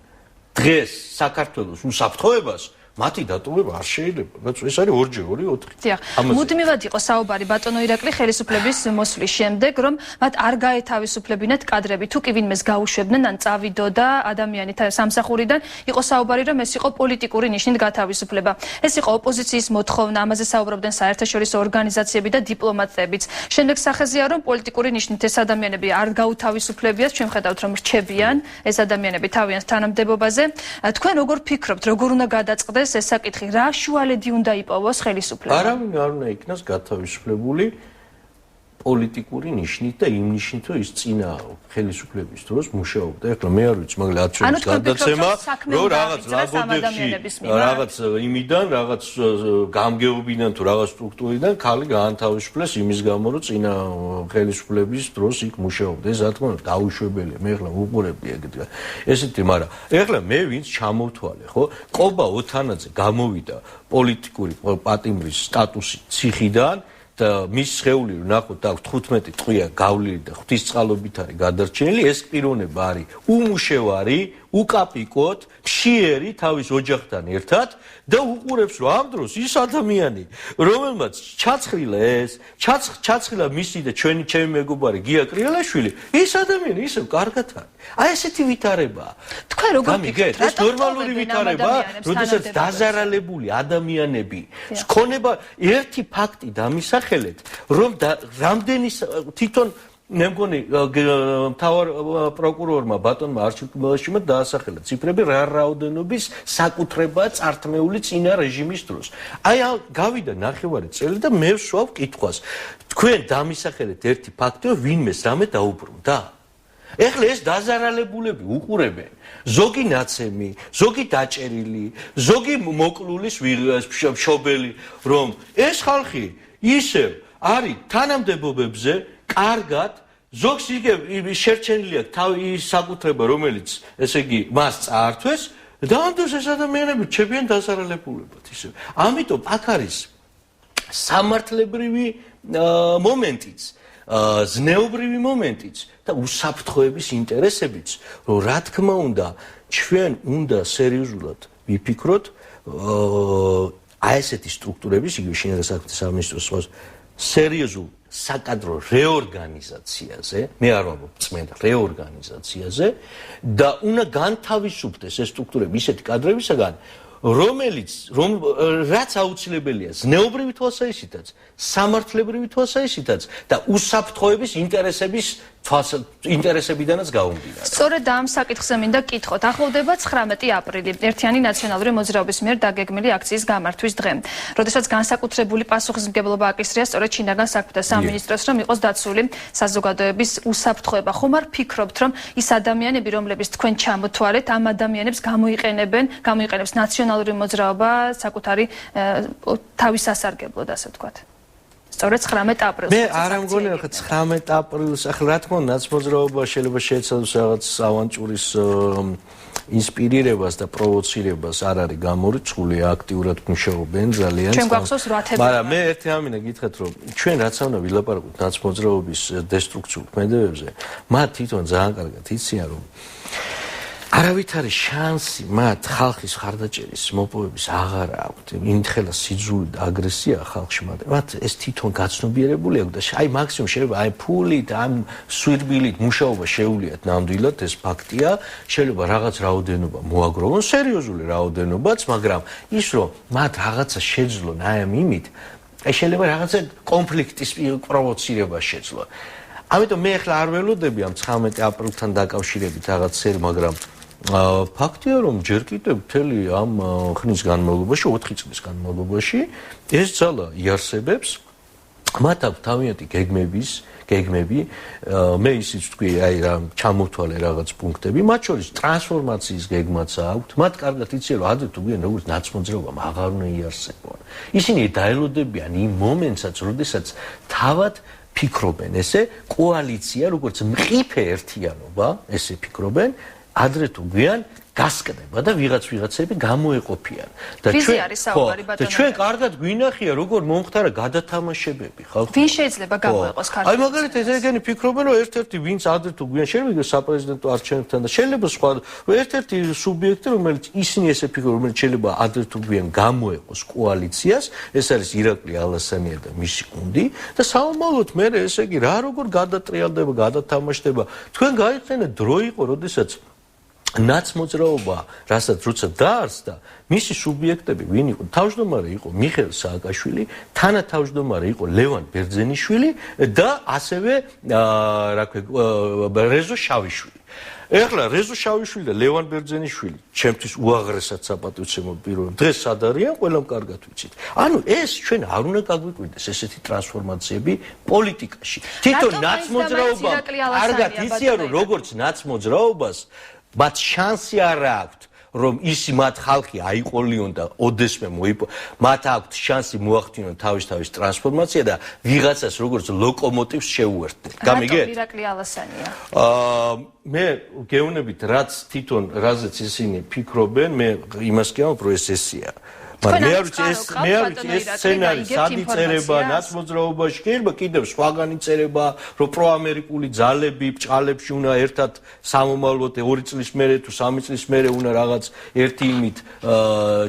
S4: დღეს საქართველოს უსაფრთხოებას მათი დატოვება არ შეიძლება, რაც ეს არის 2-2-4.
S3: დიახ. მუდმივად იყო საუბარი ბატონო ირაკლი ხელისუფლების მოსვლის შემდეგ, რომ მათ არ გაეთავისუფლებინათ კადრები, თუ კი ვინმეს გაუშვებდნენ, ან წავიდოდა ადამიანი სამსახურიდან, იყო საუბარი, რომ ეს იყო პოლიტიკური ნიშნით გათავისუფლება. ეს იყო ოპოზიციის მოთხოვნა, ამაზე საუბრობდნენ საერთაშორისო ორგანიზაციები და დიპლომატებიც. შემდეგ სახეზეა, რომ პოლიტიკური ნიშნით ეს ადამიანები არ გაუთავისუფლებიათ, ჩვენ ხედავთ, რომ რჩებიან ეს ადამიანები თავიანთ თანამდებობაზე. თქვენ როგორ ფიქრობთ, როგორ უნდა გადაწყდეს ეს საკითხი, რა შუალედი უნდა იპოვოს ხელისუფლება?
S4: არავინ არ უნდა იქნას გათავისუფლებული პოლიტიკური ნიშნით და იმ ნიშნით, რომ ის წინა ხელისუფლების დროს მუშაობდა. ეხლა მე არ ვიცი, მაგრამ არ შეიძლება გადაცემა, რომ რაღაც ლაგოდებში, რაღაც იმიდან, რაღაც გამგეობიდან თუ რაღაც სტრუქტურიდან ხალი გაანთავისუფლეს იმის გამო, რომ წინა ხელისუფლების დროს იქ მუშაობდა. ეს რა თქმა უნდა დაუშვებელია. მე ეხლა უყურებდი ეგეთ. ესეთი, მაგრამ ეხლა მე ვინც ჩამოვთვალე, ხო? კობა ოთანაძე გამოვიდა პოლიტიკური პატიმრის სტატუსით ციხიდან და მის შეეული ნახოთ აქვს 15 ტყვია გავლილი და ღვთისწყალობით არის გადარჩენილი ეს პიროვნება არის უკაპიკოდ, მშიერი თავის ოჯახთან ერთად და უყურებს რომ ამ დროს ის ადამიანი, რომელმაც ჩაცხრილა ეს, ჩაცხრილა მისი და ჩემი მეგობარი გია კრიალაშვილი, ის ადამიანი ისევ კარგად არის. აი ესეთი ვითარებაა.
S3: თქვენ როგორ გიგეთ?
S4: ეს ნორმალური ვითარებაა, როდესაც დაზარალებული ადამიანები ქონება ერთი ფაქტი დამისახელეთ, რომ რამდენი თვითონ მე მგონი მთავარ პროკურორმა ბატონმა არჩილ დაასახელა ციფრები რა რაოდენობის საკუთრებაა წართმეული წინა რეჟიმის დროს. აი გავიდა ნახევარი წელი და მე ვსვავ კითხვას. თქვენ დამისახელეთ ერთი ფაქტი, რომ ვინმეს რამე დაუბრუნდა. ეხლა ეს დაზარალებულები უყურებენ ზოგი ნაცემი, ზოგი დაჭერილი, ზოგი მოკლულის მშობელი, რომ ეს ხალხი ისევ არის თანამდებობებზე კარგად ზოგს იგივე შერჩენილი აქვს თავი საკუთრება, რომელიც ესე იგი მას წაართვეს და ამ დროს ეს ადამიანები რჩებიან დაზარალებულებად ისევ. ამიტომ აქ არის სამართლებრივი მომენტიც, ზნეობრივი მომენტიც და უსაფრთხოების ინტერესებიც, რომ რა თქმა უნდა, ჩვენ უნდა სერიოზულად ვიფიქროთ აი ესეთი სტრუქტურების, იგივე შინაგან საქმეთა სამინისტროს სერიოზულ საკადრო რეორგანიზაციაზე, მე არ ვამბობ წმენდა რეორგანიზაციაზე და უნდა განთავისუფლდეს ეს სტრუქტურები ისეთი კადრებისაგან, რაც აუცილებელია ზნეობრივი თვალსაჩინოთაც, სამართლებრივი თვალსაჩინოთაც და უსაფრთხოების ინტერესებიდანაც გაუმდინარე.
S3: სწორედ ამ საკითხზე მინდა კითხოთ. ახლოვდება 19 აპრილი, ერთიანი ნაციონალური მოძრაობის მიერ დაგეგმილი აქციის გამართვის დღე. როდესაც განსაკუთრებული პასუხისმგებლობა აკისრია სწორედ შინაგან საქმეთა სამინისტროს, რომ იყოს დაცული საზოგადოების უსაფრთხოება. ხომ არ ფიქრობთ, რომ ის ადამიანები, რომლებიც თქვენ ჩამოთვალეთ, ამ ადამიანებს გამოიყენებს ნაციონალური მოძრაობა საკუთარი თავის სასარგებლოდ, ასე ვთქვათ. სწორედ 19 აპრილს.
S4: მე არ მგონი ახლა 19 აპრილს, ახლა რა თქმა უნდა, ნაცმოძრაობა შეიძლება შეეცადოს რაღაც ავანტურის ინსპირირებას და პროვოცირებას არ არის გამორიცხული, აქტიურად მუშაობენ ძალიან.
S3: ჩვენ გვახსოვს 8 თებერვალს.
S4: მაგრამ მე ერთი ამინა გითხრათ, რომ ჩვენ რაც უნდა ვილაპარაკოთ ნაცმოძრაობის დესტრუქციულ ქმედებებზე, მათ თვითონ ძალიან კარგად იციან, რომ არავით არის შანსი მათ ხალხის ხარდაჭერის მოპოვების აღარ აქვთ. იმთხელა სიძულვი და აგრესია ხალხში მათ ეს თვითონ გაცნობიერებული აქვს და აი მაქსიმუმ შეიძლება აი ფულით, ამ სვირბილით მუშაობა შეუვლიათ ნამდვილად, ეს ფაქტია. შეიძლება რაღაც რაოდენობა მოაგროვონ, სერიოზული რაოდენობაც, მაგრამ ის რომ მათ რაღაცა შეძლონ აი ამ იმით, აი შეიძლება რაღაცა კონფლიქტის პროვოცირება შეძლონ. ამიტომ მე ახლა არ ველოდები ამ 19 აპრილთან დაკავშირებით რაღაცեր, მაგრამ ფაქტია, რომ ჯერ კიდევ მთელი ამ ხნის განმავლობაში, 4 წლის განმავლობაში ეს ძალა იარსებებს, მათ აქვს თავიანთი გეგმები, მე ისიც ვთქვი, აი რა ჩამოვთვალე რაღაც პუნქტები, მათ შორის ტრანსფორმაციის გეგმაც აქვთ, მათ კარგად იციან, რომ ადრე თუ გვიან როგორც ნაცმოძრაობამ აღარ უნდა იარსებონ. ისინი დაელოდებიან იმ მომენტსაც, როდესაც თავად ფიქრობენ ესე კოალიცია, როგორც მყიფე ერთიანობა, ესე ფიქრობენ, ადრე თუ გვიან გასკდება და ვიღაცები გამოეყოფიან. და ჩვენ კარგად გვინახია, როგორ მომხდარა გადათამაშებები, ხალხი.
S3: ვინ შეიძლება გამოეყოს ქართულად?
S4: აი მაგალითად ესენი ფიქრობენ, რომ ერთ-ერთი ვინც ადრე თუ გვიან შეიძლება საპრეზიდენტო არჩევნებთან და შეიძლება სხვა ერთ-ერთი სუბიექტი, რომელიც ისინი ესე ფიქრობენ, რომელიც შეიძლება ადრე თუ გვიან გამოეყოს კოალიციას, ეს არის ირაკლი ალასანია და მისი გუნდი და საომალოდ მე ესე იგი რა როგორ გადატრიალდება, გადათამაშდება. თქვენ გაიხსენეთ დრო იყო, როდესაც ნაცმოძრაობა, რასაც როცა დაარსდა, მისი სუბიექტები ვინ იყო? თავმჯდომარე იყო მიხეილ სააკაშვილი, თანათავმჯდომარე იყო ლევან ბერძენიშვილი და ასევე რეზო შავიშვილი. ეხლა რეზო შავიშვილი და ლევან ბერძენიშვილი ჩემთვის უაღრესად საპატივცემო პიროვნებები. დღეს სად არიან? ყველამ კარგად ვიცით. ანუ ეს ჩვენ არ უნდა გაგვიკვირდეს ესეთი ტრანსფორმაციები პოლიტიკაში. თვითონ ნაცმოძრაობა კარგად იციან, რომ როგორც ნაცმოძრაობას მათ შანსი არ აქვთ, რომ ის მათ ხალხი აიყოლიონ და ოდესმე მათ აქვთ შანსი მოახდინონ თავის ტრანსფორმაცია და ვიღაცას როგორც ლოკომოტივს შეუერთდნენ. გამიგეთ?
S3: რატომ ირაკლი ალასანია?
S4: მე გეუბნებით, რაც თვითონ რაზეც ისინი ფიქრობენ, მე იმას კი ამბობ, რომ ეს ესეა. მაგრამ მე არ ვიცი ეს სცენარი სად იწერება ნაცმოძრაობაში შეიძლება კიდევ სხვაგანი წერება რომ პროამერიკული ძალები ბჭყალებში უნდა ერთად სამომავლოდ 2 წლის მერე თუ 3 წლის მერე უნდა რაღაც ერთი იმით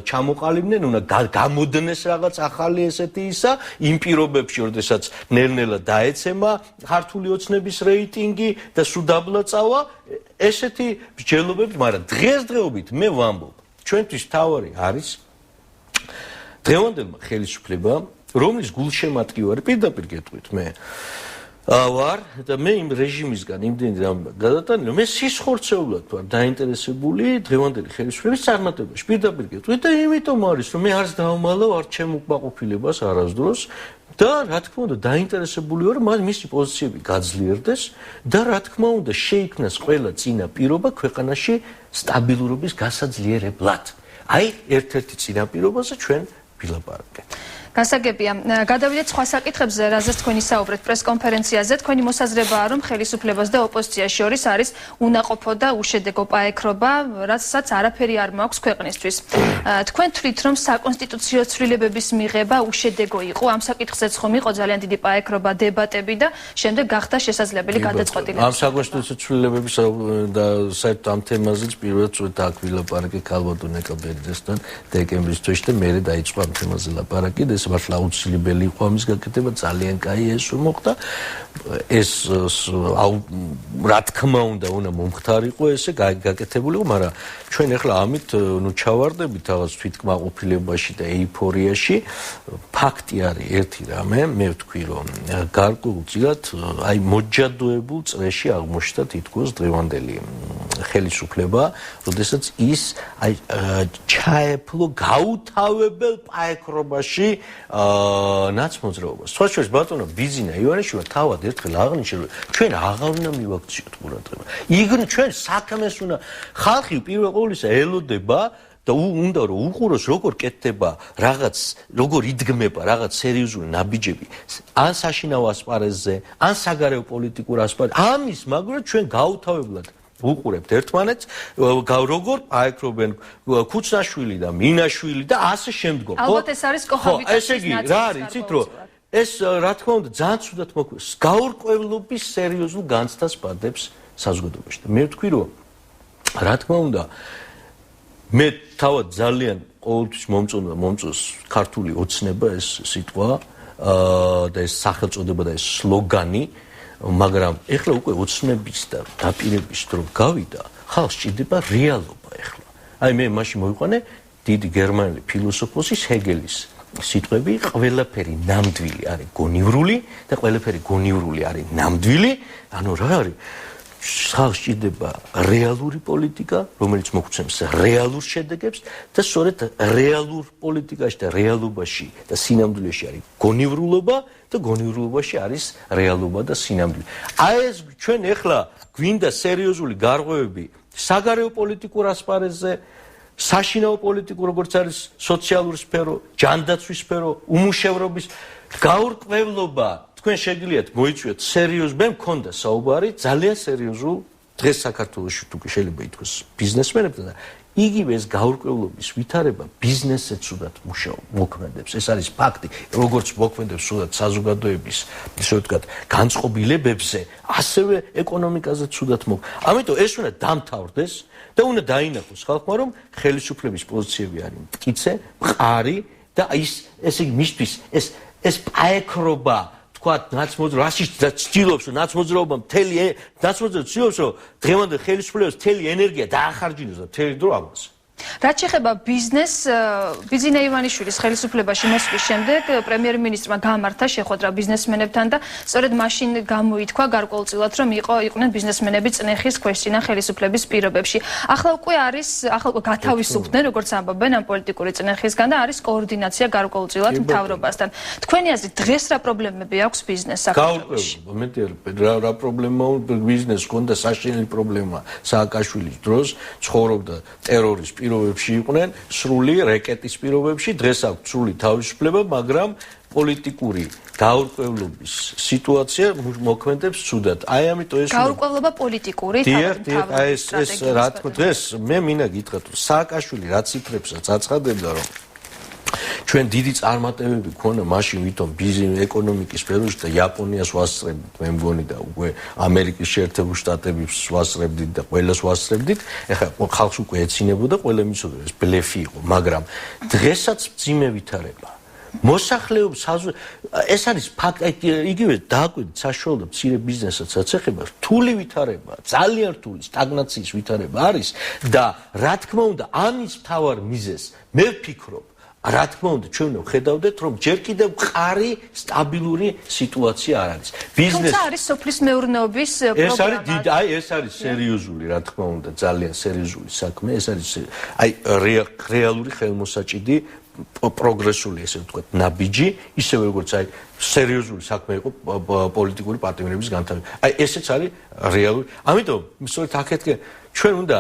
S4: ჩამოყალიბდნენ უნდა გამოდნეს რაღაც ახალი ესეთი ისა იმ პირობებში როდესაც ნელ-ნელა დაეცემა ქართული ოცნების რეიტინგი და სულ დაბლაწავა ესეთი მსჯელობები მაგრამ დღესდღეობით მე ვამბობ ჩვენთვის თავარი არის დღევანდელმა ხელისუფლებამ რომლის გულშემატკივარი პირდაპირ გეტყვით მე ვარ და მე იმ რეჟიმისგან იმდენი რამ გადატანილი რომ მე სისხორცეულად ვარ დაინტერესებული დღევანდელი ხელისუფლების წარმატებაში პირდაპირ გეტყვით და იმიტომ არის რომ მე არც დავმალავ არ ჩემ უკმაყოფილებას არასდროს და რა თქმა უნდა დაინტერესებული ვარ რომ მისი პოზიციები გაძლიერდეს და რა თქმა უნდა შეიქმნას ყველა წინა პირობა ქვეყანაში სტაბილურობის გასაძლიერებლად აი ერთ-ერთი წინა პირობაზე ჩვენ ვილაპარაკეთ
S3: გასაგებია გადავიდეთ სხვა საკითხებზე რაზეც თქვენ ისაუბრეთ პრესკონფერენციაზე თქვენი მოსაზრებაა რომ ხელისუფლებას და ოპოზიციას შორის არის უნაყოფო და უშედეგო პაექრობა რასაც არაფერი არ მაქვს ქვეყნისთვის თქვენ თვლით რომ საკონსტიტუციო ცვლილებების მიღება უშედეგო იყო ამ საკითხზეც ხომ იყო ძალიან დიდი პაექრობა დებატები და შემდეგ გახდა შესაძლებელი გადაწყვეტილება
S4: ამ საკონსტიტუციო ცვლილებების და საერთოდ ამ თემაზეც პირველად აქ ვილაპარაკე ქალბატონ ეკაბერიძესთან დეკემბრის თვეში და მერე დაიწყო ამ თემაზე ლაპარაკი ეს მართლა აუცილებელი იყო ამის გაკეთება ძალიან კაი ეს მოხდა ეს რა თქმა უნდა მომხდარიყო ესე გაკეთებულიყო მაგრამ ჩვენ ახლა ამით ჩავარდებით რაღაც თვითკმაყოფილებაში და ეიფორიაში ფაქტი არის ერთი რამე მე ვთქვი რომ გარკვეულწილად აი მოჯადოებულ წრეში აღმოჩნდა თითქოს დღევანდელი ხელისუფლება როდესაც ის აი ჩაეფლო გაუთავებელ პაექრობაში ნაცმოძრაობას. სხვა შორის ბატონო ბიზინა ივანიშვილმა თავად ერთხელ აღნიშნა რომ ჩვენ აღარ უნდა მივაქციოთ ყურადღება. იგნ ჩვენ საქმეს უნდა ხალხი პირველ ყოვლისა ელოდება და უნდა რომ უყუროს როგორ კეთდება რაღაც როგორ იდგმება რაღაც სერიოზული ნაბიჯები ან საშინაო ასპარეზზე ან საგარეო პოლიტიკურ ასპარეზზე ამის მაგრამ ჩვენ გაუთავებლად უყურებთ ერთმანეთს როგორ აეკრობენ ქუცნაშვილი და მინაშვილი და ასე შემდგომ ხო
S3: ალბათ ეს არის კოჰაბიტაციის
S4: ესე იგი რა არის იცით რომ ეს რა თქმა უნდა ძალიან ცუდად მოგვიყვება გაურკვევლობის სერიოზულ განცდას პადებს საზოგადოებაში და მე ვთქვი რომ რა თქმა უნდა მე თავად ძალიან ყოველთვის მომწონს ქართული ოცნება ეს სიტყვა და ეს სახელწოდება და ეს სლოგანი მაგრამ ეხლა უკვე ოცნების და დაპირების დრო გავიდა ხალხს ჭირდება რეალობა ეხლა აი მე მაშინ მოვიყვანე დიდი გერმანელი ფილოსოფოსის ჰეგელის სიტყვები ყველაფერი ნამდვილი არის გონივრული და ყველაფერი გონივრული არის ნამდვილი ანუ რა არის ხალხს ჭირდება რეალური პოლიტიკა რომელიც მოგცემს რეალურ შედეგებს და სწორედ რეალურ პოლიტიკაში და რეალობაში და სინამდვილეში არის გონივრულობა და გონივრულობაში არის რეალობა და სინამდვილე. აი ეს ჩვენ ეხლა გვინდა სერიოზული გარღვევები საგარეო პოლიტიკურ ასპარეზზე, საშინაო პოლიტიკურ როგორც არის სოციალური სფერო, ჯანდაცვის სფერო, უმუშევრობის გაურკვევლობა თქვენ შეგიძლიათ მოიწვიოთ სერიოზ მე მქონდა საუბარი ძალიან სერიოზულ დღეს საქართველოში თუ შეიძლება ითქვას ბიზნესმენებთან და იგივე ეს გაურკვევლობის ვითარება ბიზნესზე ცუდად მოქმედებს ეს არის ფაქტი როგორც მოქმედებს ცუდად საზოგადოების ისე ვთქვათ განწყობილებებზე ასევე ეკონომიკაზე ცუდად ამიტომ ეს უნდა დამთავრდეს და უნდა დაინახოს ხალხმა რომ ხელისუფლების პოზიციები არის მტკიცე მყარი და ესე იგი მისთვის ეს პაექრობა თქვათ ნაცმოძრაობაში ცდილობს რომ ნაცმოძრაობა მთელი ნაცმოძრაობა ცდილობს რომ დღევანდელ ხელისუფლებას მთელი ენერგია დაახარჯინოს და მთელი დრო ამას
S3: რაც შეეხება ბიზინა ივანიშვილის ხელისუფლებაში მოსვლის შემდეგ პრემიერ-მინისტრმა გამართა შეხვედრა ბიზნესმენებთან და სწორედ მაშინ გამოითქვა გარკვეულწილად რომ იყვნენ ბიზნესმენები წნეხის ქვეშ წინა ხელისუფლების პირობებში. ახლა უკვე გათავისუფლდნენ როგორც ამბობენ ამ პოლიტიკური წნეხისგან და არის კოორდინაცია გარკვეულწილად მთავრობასთან. თქვენი აზრით დღეს რა პრობლემები აქვს ბიზნესს საქართველოში?
S4: რა პრობლემა ბიზნესს ჰქონდა საშინელი პრობლემა სააკაშვილის დროს ცხოვრობდა ტერორის პირობებში იყვნენ სრული რეკეტის პირობებში დღეს აქვს სრული თავისუფლება მაგრამ პოლიტიკური გაურკვევლობის სიტუაცია მოქმედებს ცუდად აი ამიტომ ეს
S3: გაურკვევლობა პოლიტიკური
S4: ეს რა თქმა დღეს მე მინდა გითხრათ რომ სააკაშვილი რა ციფრებსაც აცხადებდა რომ ჩვენ დიდი წარმატებები ქონა მაშინ ვითომ ეკონომიკის სფეროში და იაპონიას ვასწრებდით, მე მგონი და უკვე ამერიკის შეერთებულ შტატებს ვასწრებდით და ყველას ვასწრებდით. ეხლა ხალხს უკვე ეცინებოდა, ყველა მიცოდა ეს ბლეფი იყო, მაგრამ დღესაც მძიმე ვითარება. მოსახლეობის ეს არის ფაქტი, იგივე დააკვირდით საშუალო მცირე ბიზნესაც ეხება, რთული ვითარება, ძალიან რთული სტაგნაციის ვითარება არის და რა თქმა უნდა, ამის მთავარ მიზეზს მე ვფიქრობ, რა თქმა უნდა, ჩვენ ვხედავდეთ, რომ ჯერ კიდევ მყარი სტაბილური სიტუაცია არ არის.
S3: თუმცა არის სოფლის მეურნეობის პროგრამა.
S4: ეს არის სერიოზული, რა თქმა უნდა, ძალიან სერიოზული საქმე, ეს არის რეალური ხელმოსაჭიდი პროგრესული, ესე ვთქვათ, ნაბიჯი, ისევე როგორც სერიოზული საქმე იყო პოლიტიკური პატიმრების განთავისუფლება. ესეც არის რეალური. ამიტომ, სწორედ აქეთკენ ჩვენ უნდა,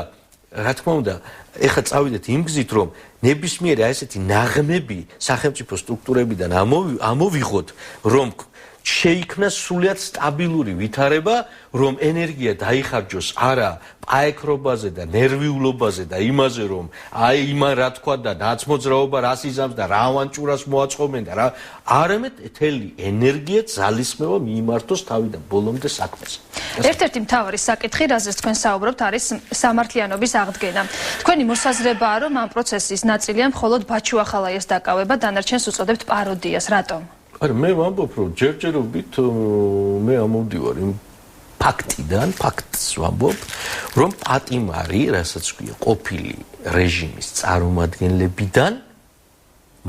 S4: რა თქმა უნდა, ეხლა წავიდეთ იმ გზით, რომ ნებისმიერი ესეთი ნაღმები სახელმწიფო სტრუქტურებიდან ამოვიღოთ, რომ შეიქმნას სრულიად სტაბილური ვითარება, რომ ენერგია დაიხარჯოს არა პაექრობაზე და ნერვიულობაზე და იმაზე, რომ იმან რა თქვა და ნაცმოძრაობა რას იზამს და რა ავანტიურას მოაწყობენ და რა, არამედ მთელი ენერგია ძალისხმევა მიიმართოს თავიდან ბოლომდე საქმეს.
S3: ერთ-ერთი მთავარი საკითხი, რაზეც თქვენ საუბრობთ, არის სამართლიანობის აღდგენა. თქვენი მოსაზრებაა, რომ ამ პროცესის ნაწილია მხოლოდ ბაჩუ ახალაიას დაკავება, დანარჩენს უწოდებთ პაროდიას. რატომ?
S4: არა, მე ვამბობ, რომ ჯერჯერობით მე ამოვდივარ იმ ფაქტს ვამბობ, რომ პატიმარი, რასაც ქვია, ყოფილი რეჟიმის წარმომადგენლებიდან,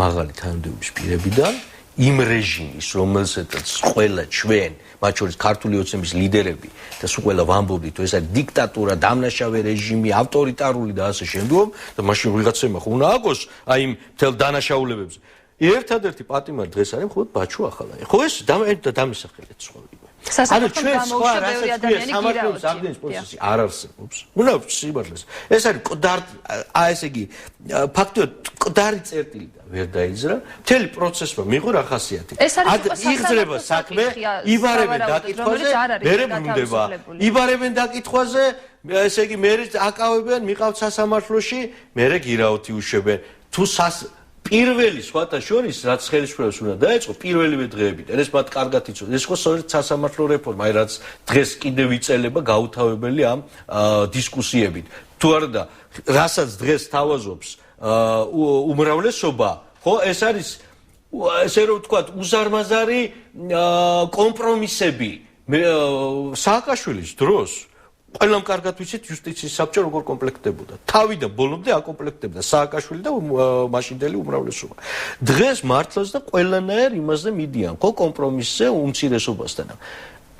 S4: მაღალი თანამდებობის პირებიდან, იმ რეჟიმის, რომელსაც ყველა ჩვენ, მათ შორის ქართული ოცნების ლიდერები და სულ ყველა ვამბობდით, ეს არის დიქტატურა, დამნაშავე რეჟიმი, ავტორიტარული და ასე შემდგომ, და მაშინ ვიღაცებმა ხო უნდა აგოს აი იმ მთელ დანაშაულებებზე. ერთადერთი პატიმარი დღეს არის მხოლოდ ბაჩუ ახალაია. ხო ეს დამისახელეთ ცხოვრება.
S3: ანუ ჩვენ სხვა
S4: სამართლობის აღდგენის პროცესი არ არსებობს. უნდა სიმართლეს. ეს არის ესე იგი ფაქტობრივად მკვდარი წერტილი და ვერ დაიძრა. მთელი პროცესმა მიიღო რა ხასიათი. იგრძნობა საქმე, იბარებენ დაკითხვაზე, მერე ბრუნდება. იბარებენ დაკითხვაზე, ესე იგი მერე აკავებენ, მიყავთ სასამართლოში, მერე გირაოთი უშვებენ. თუ პირველი სხვათა შორის რაც ხელისუფლებას უნდა დაეწყო პირველივე დღეებით ეს მათ კარგად იცოდნენ ეს ხო სწორედ სასამართლო რეფორმა აი რაც დღეს კიდევ იწელება გაუთავებელი ამ დისკუსიებით თუ არა და რასაც დღეს თავაზობს უმრავლესობა ხო ეს არის ესე რომ ვთქვათ უზარმაზარი კომპრომისები სააკაშვილის დროს ყველამ კარგად ვიცით იუსტიციის საბჭო როგორ კომპლექტდებოდა. თავიდან ბოლომდე აკომპლექტებდა სააკაშვილი და მაშინდელი უმრავლესობა. დღეს მართლაც და ყველანაირ იმასზე მიდიან, ხო კომპრომისზე უმცირესობასთან.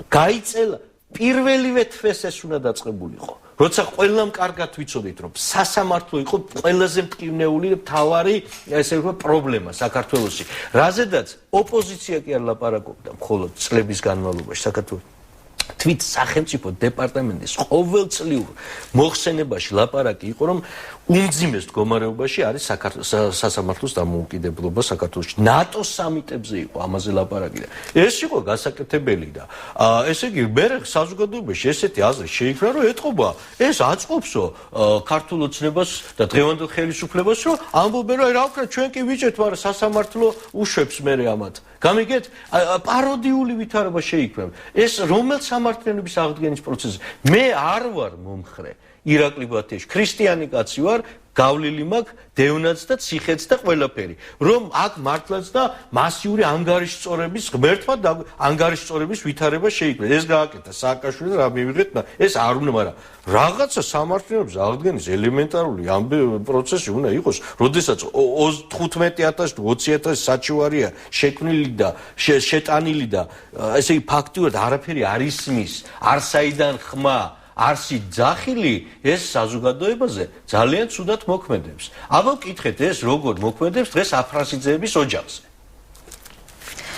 S4: გაიწელა პირველივე თვეს ეს უნდა დაწყებულიყო. როცა ყველამ კარგად ვიცოდით, რომ სასამართლო იყო ყველაზე მტკივნეული და მთავარი ესე ვთქვათ პრობლემა საქართველოში. რაზედაც ოპოზიცია კი არ ლაპარაკობდა მხოლოდ წლების განმავლობაში საქართველოს თვით სახელმწიფო დეპარტამენტის ყოველწლიურ მოხსენებაში ლაპარაკი იყო რომ უმძიმეს მდგომარეობაში არის სასამართლოს დამოუკიდებლობა საქართველოში. ნატოს სამიტებზე იყო ამაზე ლაპარაკი და ეს იყო გასაკეთებელი და ესე იგი მე საზოგადოებაში ესეთი აზრი შეიქმნა რომ ეთყობა ეს აწყობსო ქართულ ოცნებას და დღევანდელ ხელისუფლებას რომ ამბობენ რომ რა ვქნა ჩვენ კი ვიჭერთ მაგრამ სასამართლო უშვებს მერე ამათ. გამიგეთ პაროდიული ვითარება შეიქმნა. ეს რომელ სამართლიანობის აღდგენის პროცესზე მე არ ვარ მომხრე ირაკლი ბათიაშვილი ქრისტიანი კაცი ვარ გავლილი მაქვს დევნაც და ციხეც და ყველაფერი რომ აქ მართლაც და მასიური ანგარიშწორების ღმერთმა და ანგარიშწორების ვითარება შეიქმნა ეს გააკეთა სააკაშვილი და რა მივიღეთ და ეს არ უნდა მაგრამ რაღაცა სამართლიანობის აღდგენის ელემენტარული ამ პროცესი უნდა იყოს როდესაც 15000 20000 საჩივარია შექმნილი და შეტანილი და ესე იგი ფაქტიურად არაფერი არ ისმის არსაიდან ხმა არსი ძახილი ეს საზოგადოებაზე ძალიან ცუდად მოქმედებს. აბა ვკითხეთ ეს როგორ მოქმედებს დღეს აფრასიძეების ოჯახზე.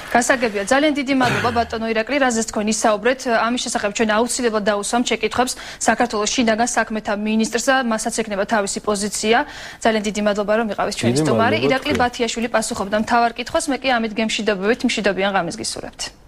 S3: გასაგებია, ძალიან დიდი მადლობა ბატონო ირაკლი, რაზეც თქვენ ისაუბრეთ. ამის შესახებ ჩვენ აუცილებლად დაუსვამთ შეკითხვებს საქართველოს შინაგან საქმეთა ministrს და მასაც ექნება თავისი პოზიცია. ძალიან დიდი მადლობა რომ იყავით ჩვენი სტუმარი. ირაკლი ბათიაშვილი პასუხობდა მთავარ კითხვას, მე კი ამით გემშვიდობებით, მშვიდობიან ღამეს გისურვებთ.